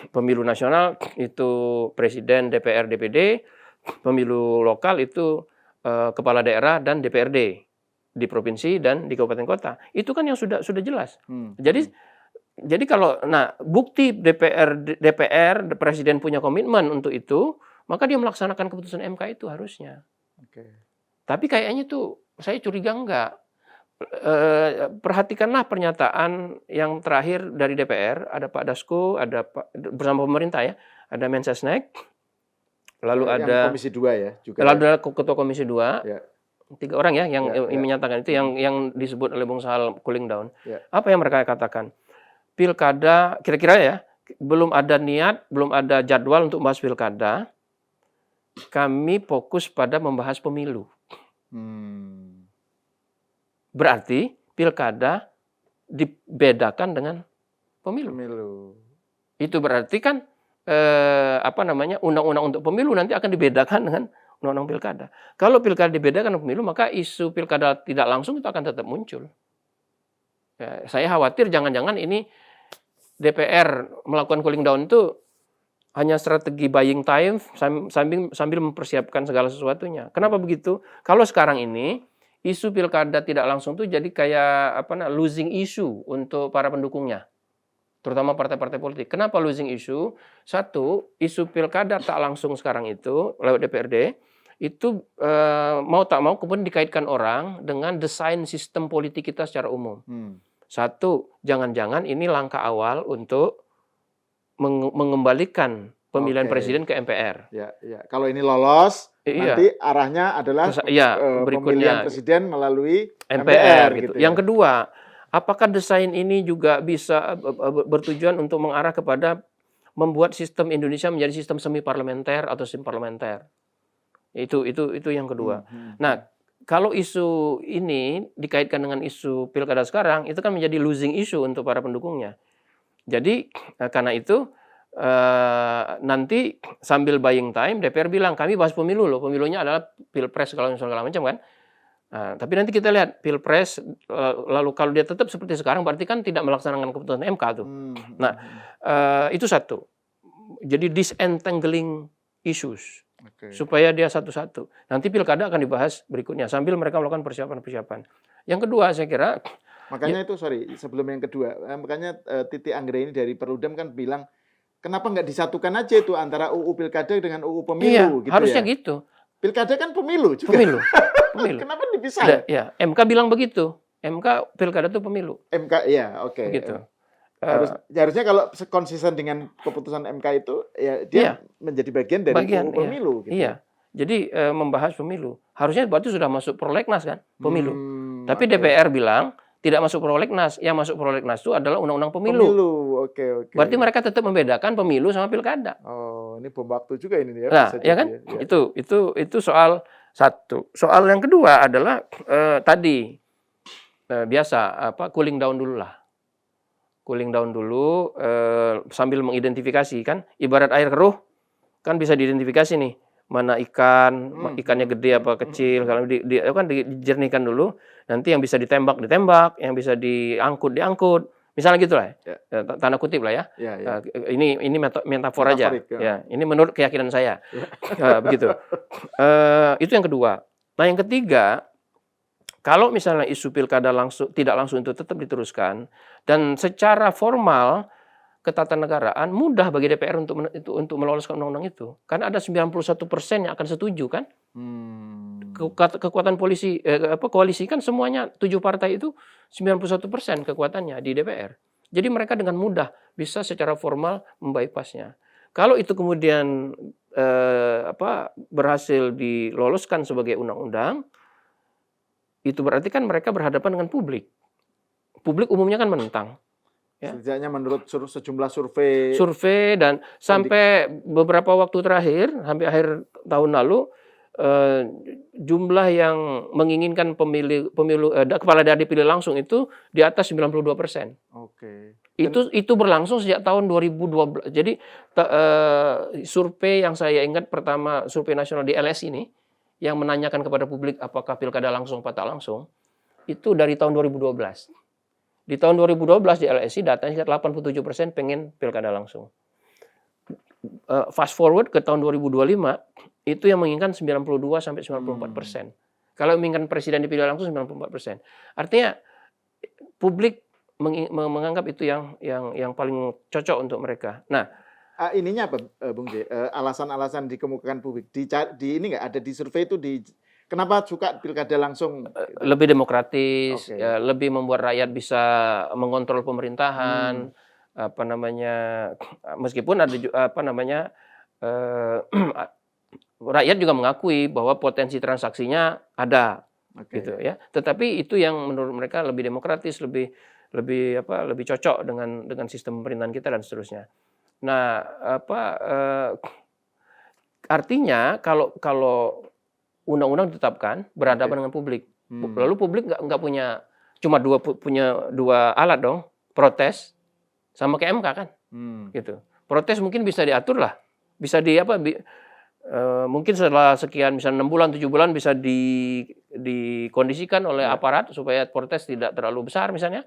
Pemilu nasional itu presiden, DPR, DPD, pemilu lokal itu kepala daerah dan DPRD. di provinsi dan di kabupaten kota. Itu kan yang sudah jelas. Jadi kalau bukti DPR presiden punya komitmen untuk itu, maka dia melaksanakan keputusan MK itu harusnya. Tapi kayaknya tuh saya curiga enggak. Perhatikanlah pernyataan yang terakhir dari DPR, ada Pak Dasko, ada bersama pemerintah ya, ada Mensesnek, lalu yang ada Komisi 2 ya juga. Lalu ada Ketua Komisi 2. Ya. 3 orang ya yang menyatakan itu, yang disebut oleh Bung Sahal cooling down. Ya. Apa yang mereka katakan? Pilkada, kira-kira ya, belum ada niat, belum ada jadwal untuk membahas pilkada. Kami fokus pada membahas pemilu. Berarti pilkada dibedakan dengan pemilu. Itu berarti kan undang-undang untuk pemilu nanti akan dibedakan dengan undang-undang pilkada. Kalau pilkada dibedakan dengan pemilu, maka isu pilkada tidak langsung itu akan tetap muncul. Ya, saya khawatir jangan-jangan ini DPR melakukan cooling down itu hanya strategi buying time sambil mempersiapkan segala sesuatunya. Kenapa begitu? Kalau sekarang ini isu pilkada tidak langsung itu jadi kayak losing issue untuk para pendukungnya, terutama partai-partai politik. Kenapa losing issue? Satu, isu pilkada tak langsung sekarang itu lewat DPRD itu mau tak mau kemudian dikaitkan orang dengan desain sistem politik kita secara umum. Satu, jangan-jangan ini langkah awal untuk mengembalikan pemilihan presiden ke MPR. Ya. Kalau ini lolos, nanti arahnya adalah pemilihan presiden melalui MPR gitu. Yang kedua, apakah desain ini juga bisa bertujuan untuk mengarah kepada membuat sistem Indonesia menjadi sistem semi parlementer atau sistem parlementer? Itu yang kedua. Nah, kalau isu ini dikaitkan dengan isu pilkada sekarang, itu kan menjadi losing issue untuk para pendukungnya. Jadi karena itu nanti sambil buying time, DPR bilang kami bahas pemilu loh, pemilunya adalah pilpres segala macam kan. Tapi nanti kita lihat pilpres, lalu kalau dia tetap seperti sekarang, berarti kan tidak melaksanakan keputusan MK tuh. Nah, itu satu. Jadi disentangling issues. Supaya dia satu-satu. Nanti pilkada akan dibahas berikutnya sambil mereka melakukan persiapan-persiapan. Yang kedua saya kira, makanya itu sebelum yang kedua, makanya Titi Anggreni dari Perludem kan bilang kenapa nggak disatukan aja itu antara UU Pilkada dengan UU Pemilu gitu harusnya ya. gitu. Pilkada kan pemilu juga. Pemilu. Kenapa dipisah? Ya, MK bilang begitu. MK pilkada itu pemilu. MK ya, oke. Gitu. Harusnya kalau konsisten dengan keputusan MK itu ya dia menjadi bagian dari UU Pemilu gitu. Iya. Jadi membahas pemilu. Harusnya berarti sudah masuk prolegnas kan, pemilu. Tapi DPR bilang tidak masuk prolegnas. Yang masuk prolegnas itu adalah undang-undang pemilu. Oke. Berarti mereka tetap membedakan pemilu sama pilkada. Oh, ini bom waktu juga ini ya. Nah, ya kan? Ya. Itu soal satu. Soal yang kedua adalah tadi biasa cooling down dulu lah. Cooling down dulu sambil mengidentifikasi kan, ibarat air keruh kan bisa diidentifikasi nih mana ikannya gede apa kecil, kalau kan dijernihkan dulu, nanti yang bisa ditembak, yang bisa diangkut, misalnya gitulah ya. Tanda kutip lah ya. Ini metafor aja ya. Ini menurut keyakinan saya. Begitu. Itu yang kedua. Nah, yang ketiga, kalau misalnya isu pilkada tidak langsung itu tetap diteruskan dan secara formal ketatanegaraan mudah bagi DPR untuk meloloskan undang-undang itu. Karena ada 91% yang akan setuju kan. Kekuatan koalisi kan semuanya 7 partai itu 91% kekuatannya di DPR. Jadi mereka dengan mudah bisa secara formal membypassnya. Kalau itu kemudian berhasil diloloskan sebagai undang-undang, itu berarti kan mereka berhadapan dengan publik. Publik umumnya kan menentang. Ya. Setidaknya menurut sejumlah survei dan sampai beberapa waktu terakhir, sampai akhir tahun lalu, jumlah yang menginginkan pemilu kepala daerah dipilih langsung itu di atas 92%. Oke. Itu berlangsung sejak tahun 2012. Jadi survei yang saya ingat pertama, survei nasional di LSI ini yang menanyakan kepada publik apakah pilkada langsung atau tak langsung, itu dari tahun 2012. Di tahun 2012 di LSI datanya 87% pengen pilkada langsung. Fast forward ke tahun 2025, itu yang menginginkan 92 sampai 94%. Kalau menginginkan presiden dipilih langsung 94%. Artinya publik menganggap itu yang paling cocok untuk mereka. Nah, ininya apa, Bung J? Alasan-alasan dikemukakan publik di ini nggak ada di survei itu kenapa suka pilkada langsung? Gitu? Lebih demokratis, Oke. ya, lebih membuat rakyat bisa mengontrol pemerintahan, apa namanya, meskipun ada apa namanya, rakyat juga mengakui bahwa potensi transaksinya ada, gitu ya. Tetapi itu yang menurut mereka lebih demokratis, lebih cocok dengan sistem pemerintahan kita dan seterusnya. Nah, artinya kalau undang-undang ditetapkan berhadapan dengan publik, lalu publik nggak punya punya dua alat dong, protes sama ke MK kan, gitu. Protes mungkin bisa diatur lah, bisa mungkin setelah sekian misalnya 6 bulan 7 bulan bisa dikondisikan oleh aparat supaya protes tidak terlalu besar misalnya.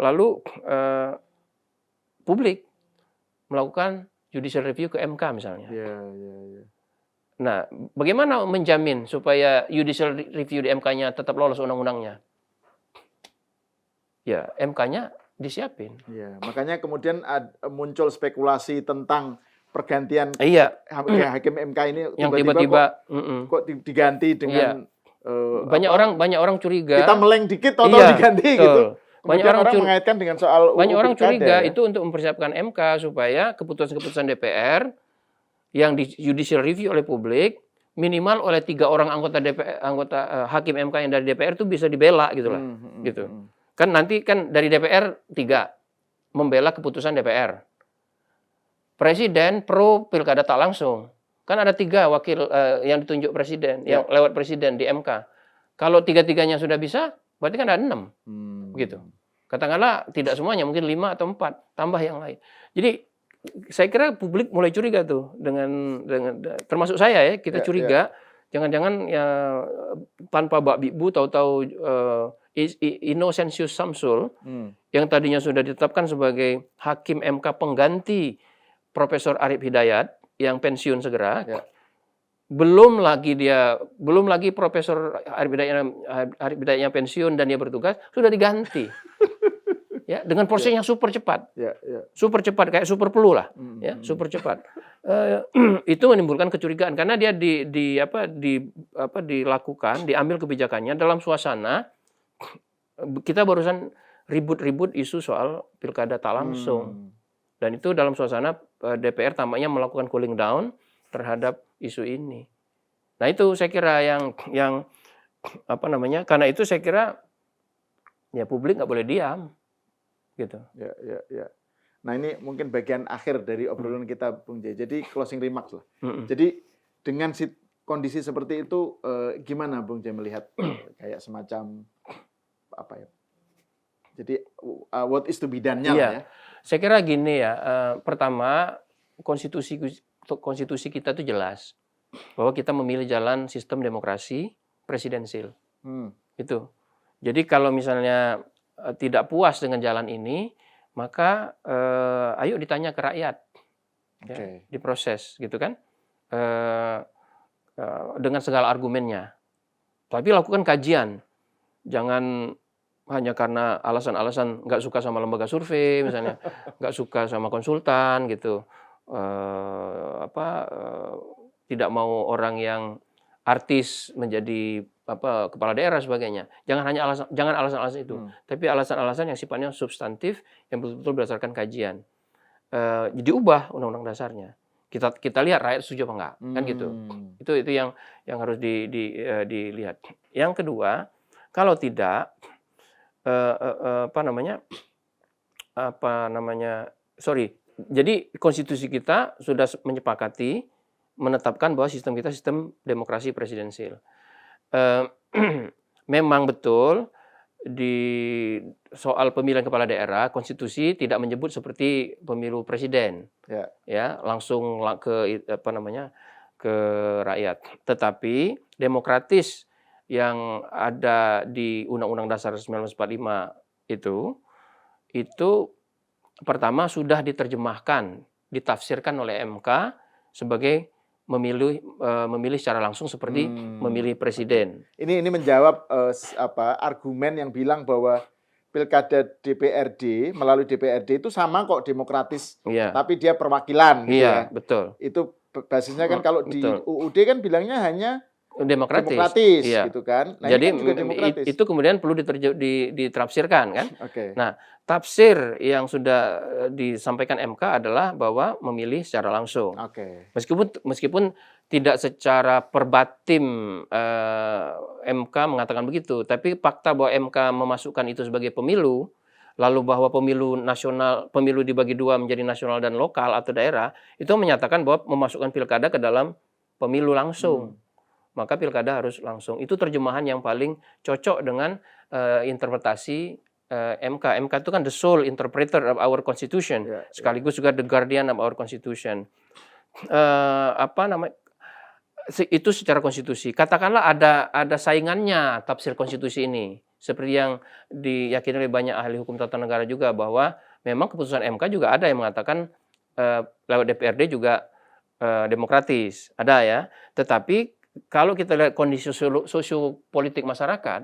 Lalu publik melakukan judicial review ke MK misalnya. Nah, bagaimana menjamin supaya judicial review di MK-nya tetap lolos undang-undangnya? Ya, MK-nya disiapin. Ya, makanya kemudian muncul spekulasi tentang pergantian hakim MK ini yang tiba-tiba kok diganti dengan banyak orang curiga. Kita meleng dikit atau diganti gitu. Banyak orang mengaitkan dengan soal banyak orang curiga itu untuk mempersiapkan MK supaya keputusan-keputusan DPR yang di judicial review oleh publik minimal oleh 3 orang anggota hakim MK yang dari DPR itu bisa dibela gitu lah. Gitu. Kan nanti kan dari DPR 3 membela keputusan DPR. Presiden pro pilkada tak langsung. Kan ada 3 wakil yang ditunjuk presiden, yang lewat presiden di MK. Kalau 3-3-nya sudah bisa, berarti kan ada 6. Gitu. Katakanlah tidak semuanya, mungkin 5 atau 4, tambah yang lain. Jadi saya kira publik mulai curiga tuh dengan termasuk saya ya, kita curiga jangan-jangan ya tanpa Mbak Bibu tahu-tahu Innocentius Samsul yang tadinya sudah ditetapkan sebagai hakim MK pengganti Profesor Arief Hidayat yang pensiun segera. Belum lagi Profesor Arief Hidayatnya pensiun dan dia bertugas sudah diganti. Ya, dengan proses yang super cepat. Super cepat kayak super flu lah, ya, super cepat. Itu menimbulkan kecurigaan karena dia diambil kebijakannya dalam suasana kita barusan ribut-ribut isu soal pilkada tak langsung. Dan itu dalam suasana DPR tampaknya melakukan cooling down terhadap isu ini. Nah, itu saya kira yang karena itu saya kira ya publik nggak boleh diam. Gitu. Nah, ini mungkin bagian akhir dari obrolan kita, Bung J. Jadi closing remarks lah. Jadi dengan kondisi seperti itu, gimana Bung J melihat kayak semacam apa ya? Jadi what is to be done-nya lah ya. Saya kira gini ya. Pertama, konstitusi kita itu jelas bahwa kita memilih jalan sistem demokrasi presidensil. Itu. Jadi kalau misalnya tidak puas dengan jalan ini, maka ayo ditanya ke rakyat, diproses, gitu kan, dengan segala argumennya. Tapi lakukan kajian, jangan hanya karena alasan-alasan nggak suka sama lembaga survei, misalnya, nggak suka sama konsultan, gitu, tidak mau orang yang artis menjadi kepala daerah sebagainya. Jangan alasan-alasan itu, tapi alasan-alasan yang sifatnya substantif yang betul-betul berdasarkan kajian. Diubah undang-undang dasarnya. Kita lihat rakyat setuju apa enggak, kan gitu. Itu yang harus dilihat. Yang kedua, kalau tidak jadi konstitusi kita sudah menyepakati menetapkan bahwa sistem kita sistem demokrasi presidensil. Memang betul di soal pemilihan kepala daerah konstitusi tidak menyebut seperti pemilu presiden, ya langsung ke ke rakyat. Tetapi demokratis yang ada di Undang-Undang Dasar 1945 itu pertama sudah diterjemahkan, ditafsirkan oleh MK sebagai memilih secara langsung seperti memilih presiden. Ini menjawab argumen yang bilang bahwa pilkada DPRD melalui DPRD itu sama kok demokratis, tapi dia perwakilan gitu ya. Betul. Itu basisnya kan kalau di Betul. UUD kan bilangnya hanya demokratis gitu kan. Nah, jadi ini kan juga demokratis. itu kemudian perlu ditafsirkan kan. Nah, tafsir yang sudah disampaikan MK adalah bahwa memilih secara langsung. Meskipun tidak secara perbatim MK mengatakan begitu, tapi fakta bahwa MK memasukkan itu sebagai pemilu, lalu bahwa pemilu nasional, pemilu dibagi dua menjadi nasional dan lokal atau daerah, itu menyatakan bahwa memasukkan pilkada ke dalam pemilu langsung. Maka pilkada harus langsung. Itu terjemahan yang paling cocok dengan interpretasi MK. MK itu kan the sole interpreter of our constitution, sekaligus juga the guardian of our constitution. Itu secara konstitusi. Katakanlah ada saingannya tafsir konstitusi ini, seperti yang diyakini oleh banyak ahli hukum tata negara juga, bahwa memang keputusan MK juga ada yang mengatakan lewat DPRD juga demokratis, ada ya. Tetapi kalau kita lihat kondisi sosiopolitik masyarakat,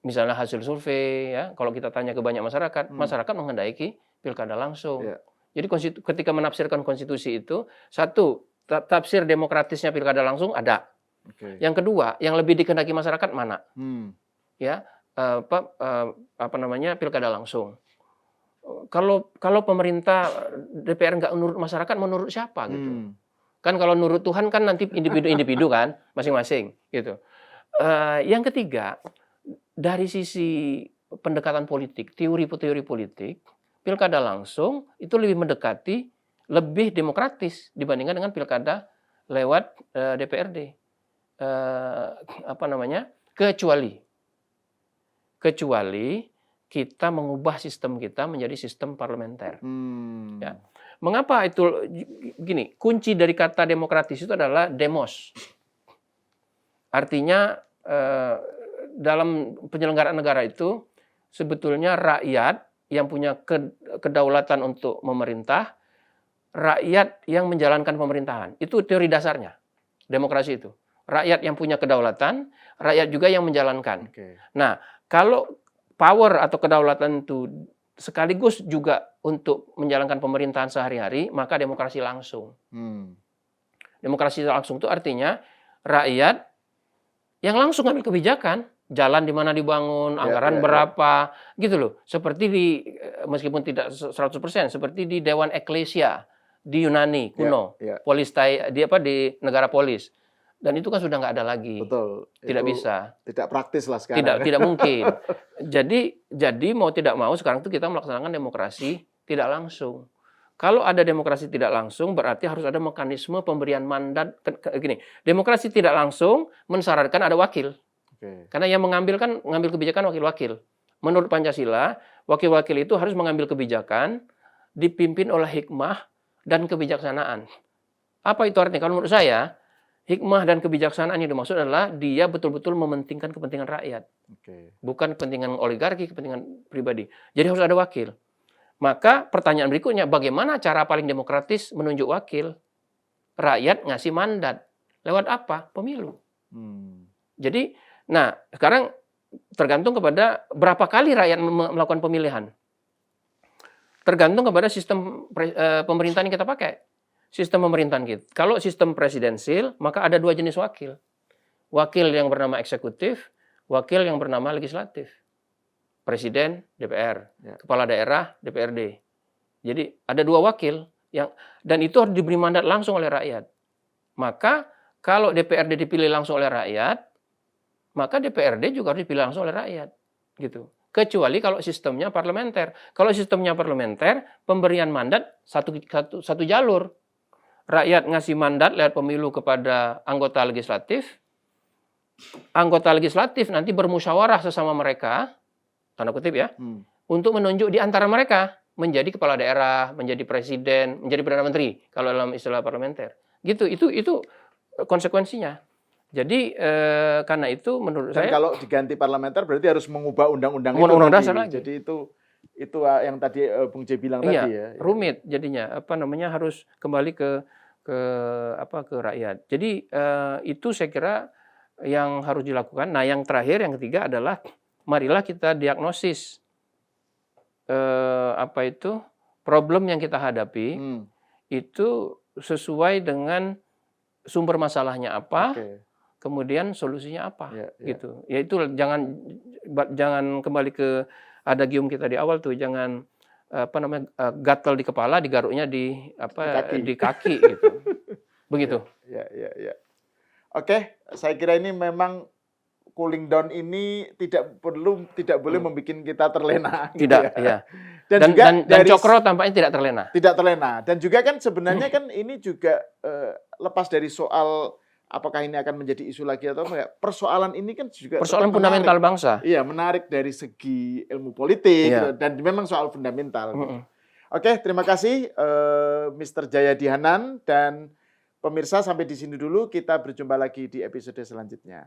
misalnya hasil survei, ya, kalau kita tanya ke banyak masyarakat, masyarakat menghendaki pilkada langsung. Jadi ketika menafsirkan konstitusi itu, satu, tafsir demokratisnya pilkada langsung ada. Yang kedua, yang lebih dikehendaki masyarakat mana? Ya, pilkada langsung. Kalau pemerintah DPR nggak menurut masyarakat, menurut siapa gitu? Kan kalau menurut Tuhan kan nanti individu-individu kan masing-masing gitu. Yang ketiga, dari sisi pendekatan politik, teori politik, pilkada langsung itu lebih mendekati, lebih demokratis dibandingkan dengan pilkada lewat DPRD. Kecuali kita mengubah sistem kita menjadi sistem parlementer. Ya. Mengapa itu gini? Kunci dari kata demokratis itu adalah demos. Artinya dalam penyelenggaraan negara itu sebetulnya rakyat yang punya kedaulatan untuk memerintah, rakyat yang menjalankan pemerintahan. Itu teori dasarnya demokrasi itu. Rakyat yang punya kedaulatan, rakyat juga yang menjalankan. Nah, kalau power atau kedaulatan itu sekaligus juga untuk menjalankan pemerintahan sehari-hari, maka demokrasi langsung. Demokrasi langsung itu artinya rakyat yang langsung ambil kebijakan, jalan di mana dibangun, anggaran berapa, gitu loh. Seperti meskipun tidak 100%, seperti di Dewan Eklesia di Yunani kuno, di negara polis. Dan itu kan sudah nggak ada lagi. Betul. Tidak bisa. Tidak praktis lah sekarang. Tidak mungkin. Jadi mau tidak mau sekarang itu kita melaksanakan demokrasi tidak langsung. Kalau ada demokrasi tidak langsung berarti harus ada mekanisme pemberian mandat. Gini, demokrasi tidak langsung mensyaratkan ada wakil. Karena yang mengambil kebijakan wakil-wakil. Menurut Pancasila, wakil-wakil itu harus mengambil kebijakan dipimpin oleh hikmah dan kebijaksanaan. Apa itu artinya? Kalau menurut saya, hikmah dan kebijaksanaan yang dimaksud adalah dia betul-betul mementingkan kepentingan rakyat. Bukan kepentingan oligarki, kepentingan pribadi. Jadi harus ada wakil. Maka pertanyaan berikutnya, bagaimana cara paling demokratis menunjuk wakil? Rakyat ngasih mandat. Lewat apa? Pemilu. Jadi, sekarang tergantung kepada berapa kali rakyat melakukan pemilihan. Tergantung kepada sistem pemerintahan yang kita pakai. Sistem pemerintahan kita. Kalau sistem presidensil, maka ada dua jenis wakil. Wakil yang bernama eksekutif, wakil yang bernama legislatif. Presiden, DPR. Kepala daerah, DPRD. Jadi ada dua wakil, dan itu harus diberi mandat langsung oleh rakyat. Maka kalau DPRD dipilih langsung oleh rakyat, maka DPRD juga harus dipilih langsung oleh rakyat. Gitu. Kecuali kalau sistemnya parlementer. Kalau sistemnya parlementer, pemberian mandat satu jalur. Rakyat ngasih mandat lewat pemilu kepada anggota legislatif. Anggota legislatif nanti bermusyawarah sesama mereka, tanda kutip ya, untuk menunjuk di antara mereka menjadi kepala daerah, menjadi presiden, menjadi perdana menteri kalau dalam istilah parlementer. Gitu, itu konsekuensinya. Jadi karena itu menurut saya, kalau diganti parlementer berarti harus mengubah undang-undang itu. Undang-undang dasar lagi. Jadi itu yang tadi Bung J bilang tadi ya. Rumit jadinya. Harus kembali ke ke rakyat. Jadi itu saya kira yang harus dilakukan. Nah, yang terakhir, yang ketiga adalah marilah kita diagnosis problem yang kita hadapi itu sesuai dengan sumber masalahnya apa, kemudian solusinya apa, gitu. Yaitu jangan kembali ke ada gium kita di awal tuh, jangan gatal di kepala, digaruknya di kaki gitu. Begitu. Ya. Oke, saya kira ini memang cooling down ini tidak boleh membuat kita terlena. Tidak, gitu ya. Dan Cokro tampaknya tidak terlena. Tidak terlena. Dan juga kan sebenarnya kan ini juga lepas dari soal apakah ini akan menjadi isu lagi atau enggak, persoalan ini kan juga persoalan fundamental bangsa. Iya, menarik dari segi ilmu politik gitu, dan memang soal fundamental. Gitu. Oke, terima kasih Mr. Jayadi Hanan, dan pemirsa sampai di sini dulu, kita berjumpa lagi di episode selanjutnya.